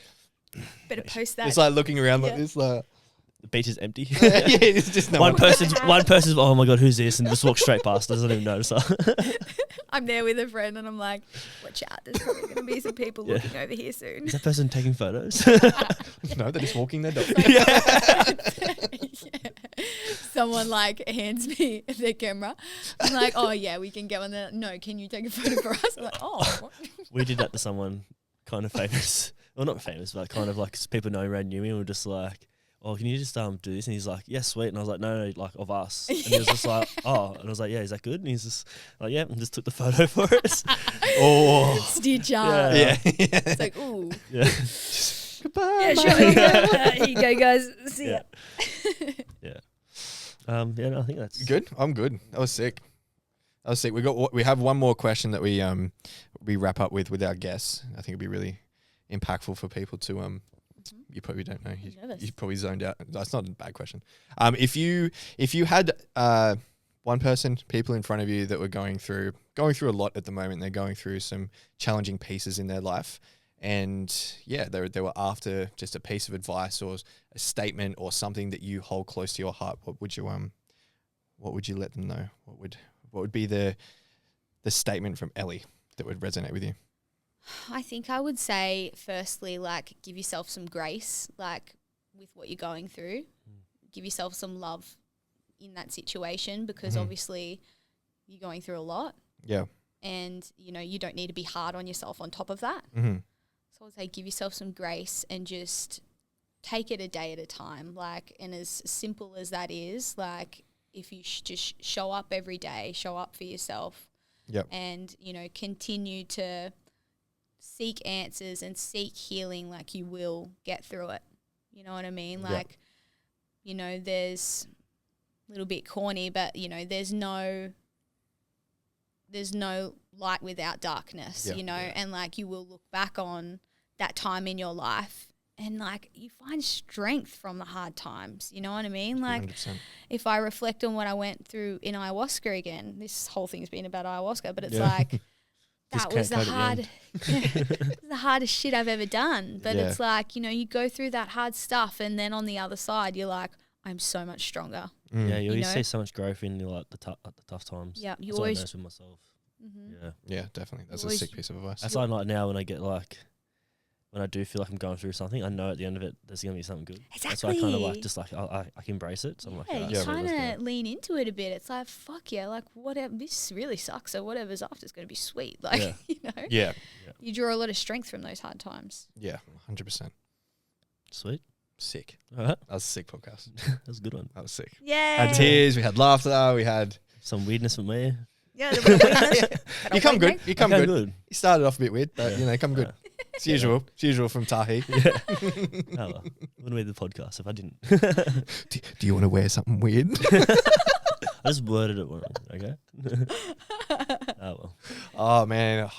Better post that. It's like looking around like Yeah. this, like The beach is empty. yeah, it's just no one one. person's oh my god, who's this? And just walk straight past. Doesn't even notice her. I'm there with a friend and I'm like, watch out. There's probably going to be some people Yeah. looking over here soon. Is that person taking photos? No, they're just walking their dog. Yeah. Someone like hands me their camera. I'm like, oh yeah, we can get one there. No, can you take a photo for us? I'm like, oh. What? We did that to someone kind of famous. Well, not famous, but kind of like people knowing around knew me. And we were just like, oh, can you just do this? And he's like, yeah, sweet. And I was like, no, like of us. And he was just like, oh. And I was like, yeah, is that good? And he's just like, yeah, and just took the photo for us. Oh, Stitch up. Yeah. yeah. It's like, ooh. Yeah. Goodbye. Yeah, sure. Here you go, guys. See ya. Yeah. Yeah, no, I think that's You good? I'm good. That was sick. We have one more question that we wrap up with our guests. I think it'd be really impactful for people to You probably don't know. You probably zoned out. That's not a bad question. If you had people in front of you that were going through a lot at the moment, they're going through some challenging pieces in their life, and yeah, they were after just a piece of advice or a statement or something that you hold close to your heart, what would you let them know? What would be the statement from Elly that would resonate with you? I think I would say, firstly, like, give yourself some grace, like, with what you're going through. Give yourself some love in that situation because obviously you're going through a lot. Yeah. And, you don't need to be hard on yourself on top of that. Mm-hmm. So I would say give yourself some grace and just take it a day at a time. Like, and as simple as that is, like, if you just show up every day, show up for yourself. Yep. And, continue to seek answers and seek healing, like, you will get through it. You know what I mean? Yep. Like, there's a little bit corny, but, there's no light without darkness, Yeah. and like you will look back on that time in your life and like you find strength from the hard times. You know what I mean? Like 100%. if I reflect on what I went through in ayahuasca again, this whole thing's been about ayahuasca, but it's Yeah. like that was the hardest shit I've ever done. But Yeah. it's like, you go through that hard stuff and then on the other side you're like, I'm so much stronger. Yeah, you always know? see so much growth in like the tough times. Yeah, you That's what I always. noticed with myself. Mm-hmm. Yeah, Yeah, definitely. That's a Always- sick piece of advice. that's why like now when I get like when I do feel like I'm going through something, I know at the end of it there's gonna be something good. That's why I kind of like just like I can embrace it. So I'm like, Yeah, alright, you Yeah. sweet, kind let's of lean into it a bit. It's like, fuck yeah, like whatever, this really sucks. So whatever's after is going to be sweet. Like, Yeah. Yeah. you draw a lot of strength from those hard times. Yeah. 100%. go. Sweet. Sick. All right, That was a sick podcast. that was a good one. That was sick. Yeah. Had tears. We had laughter. We had. Some weirdness from me. Yeah. The You come good. You come Okay, good. You started off a bit weird, but come good. It's usual. It's usual from Tahi. Yeah. Oh well, wouldn't be the podcast if I didn't. Do you want to wear something weird? I just worded it wrong. Okay. Oh well. Oh man,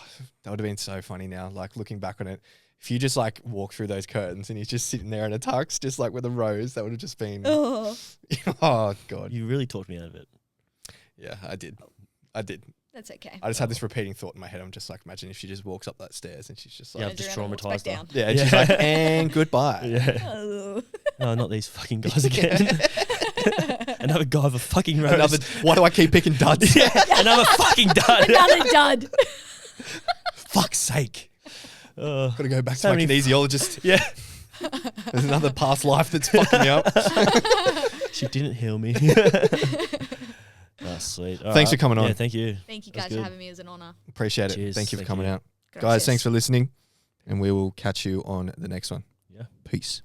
that would have been so funny now. Like looking back on it, if you just like walk through those curtains and he's just sitting there in a tux, just like with a rose, that would have just been. Oh, Oh god. You really talked me out of it. Yeah, I did. that's okay. I just had this repeating thought in my head. I'm just like, imagine if she just walks up that stairs and she's just Yeah, like, I've just Turns around and walks traumatized back her. down. yeah, and she's like, and goodbye. Yeah. Oh. No, not these fucking guys again. Another guy with a fucking rose. Another, why do I keep picking duds? Yeah, another fucking dud. Another dud. Fuck's sake. Gotta go back to So my many kinesiologist. Yeah. There's another past life that's fucking me up. She didn't heal me. Oh, sweet. All Thanks right. for coming on. Yeah, thank you. Thank you That's guys for good. having me. It was an honor. Appreciate it. Cheers. Thank you for Thank coming you. out. Guys, Gracias. thanks for listening. And we will catch you on the next one. Yeah. Peace.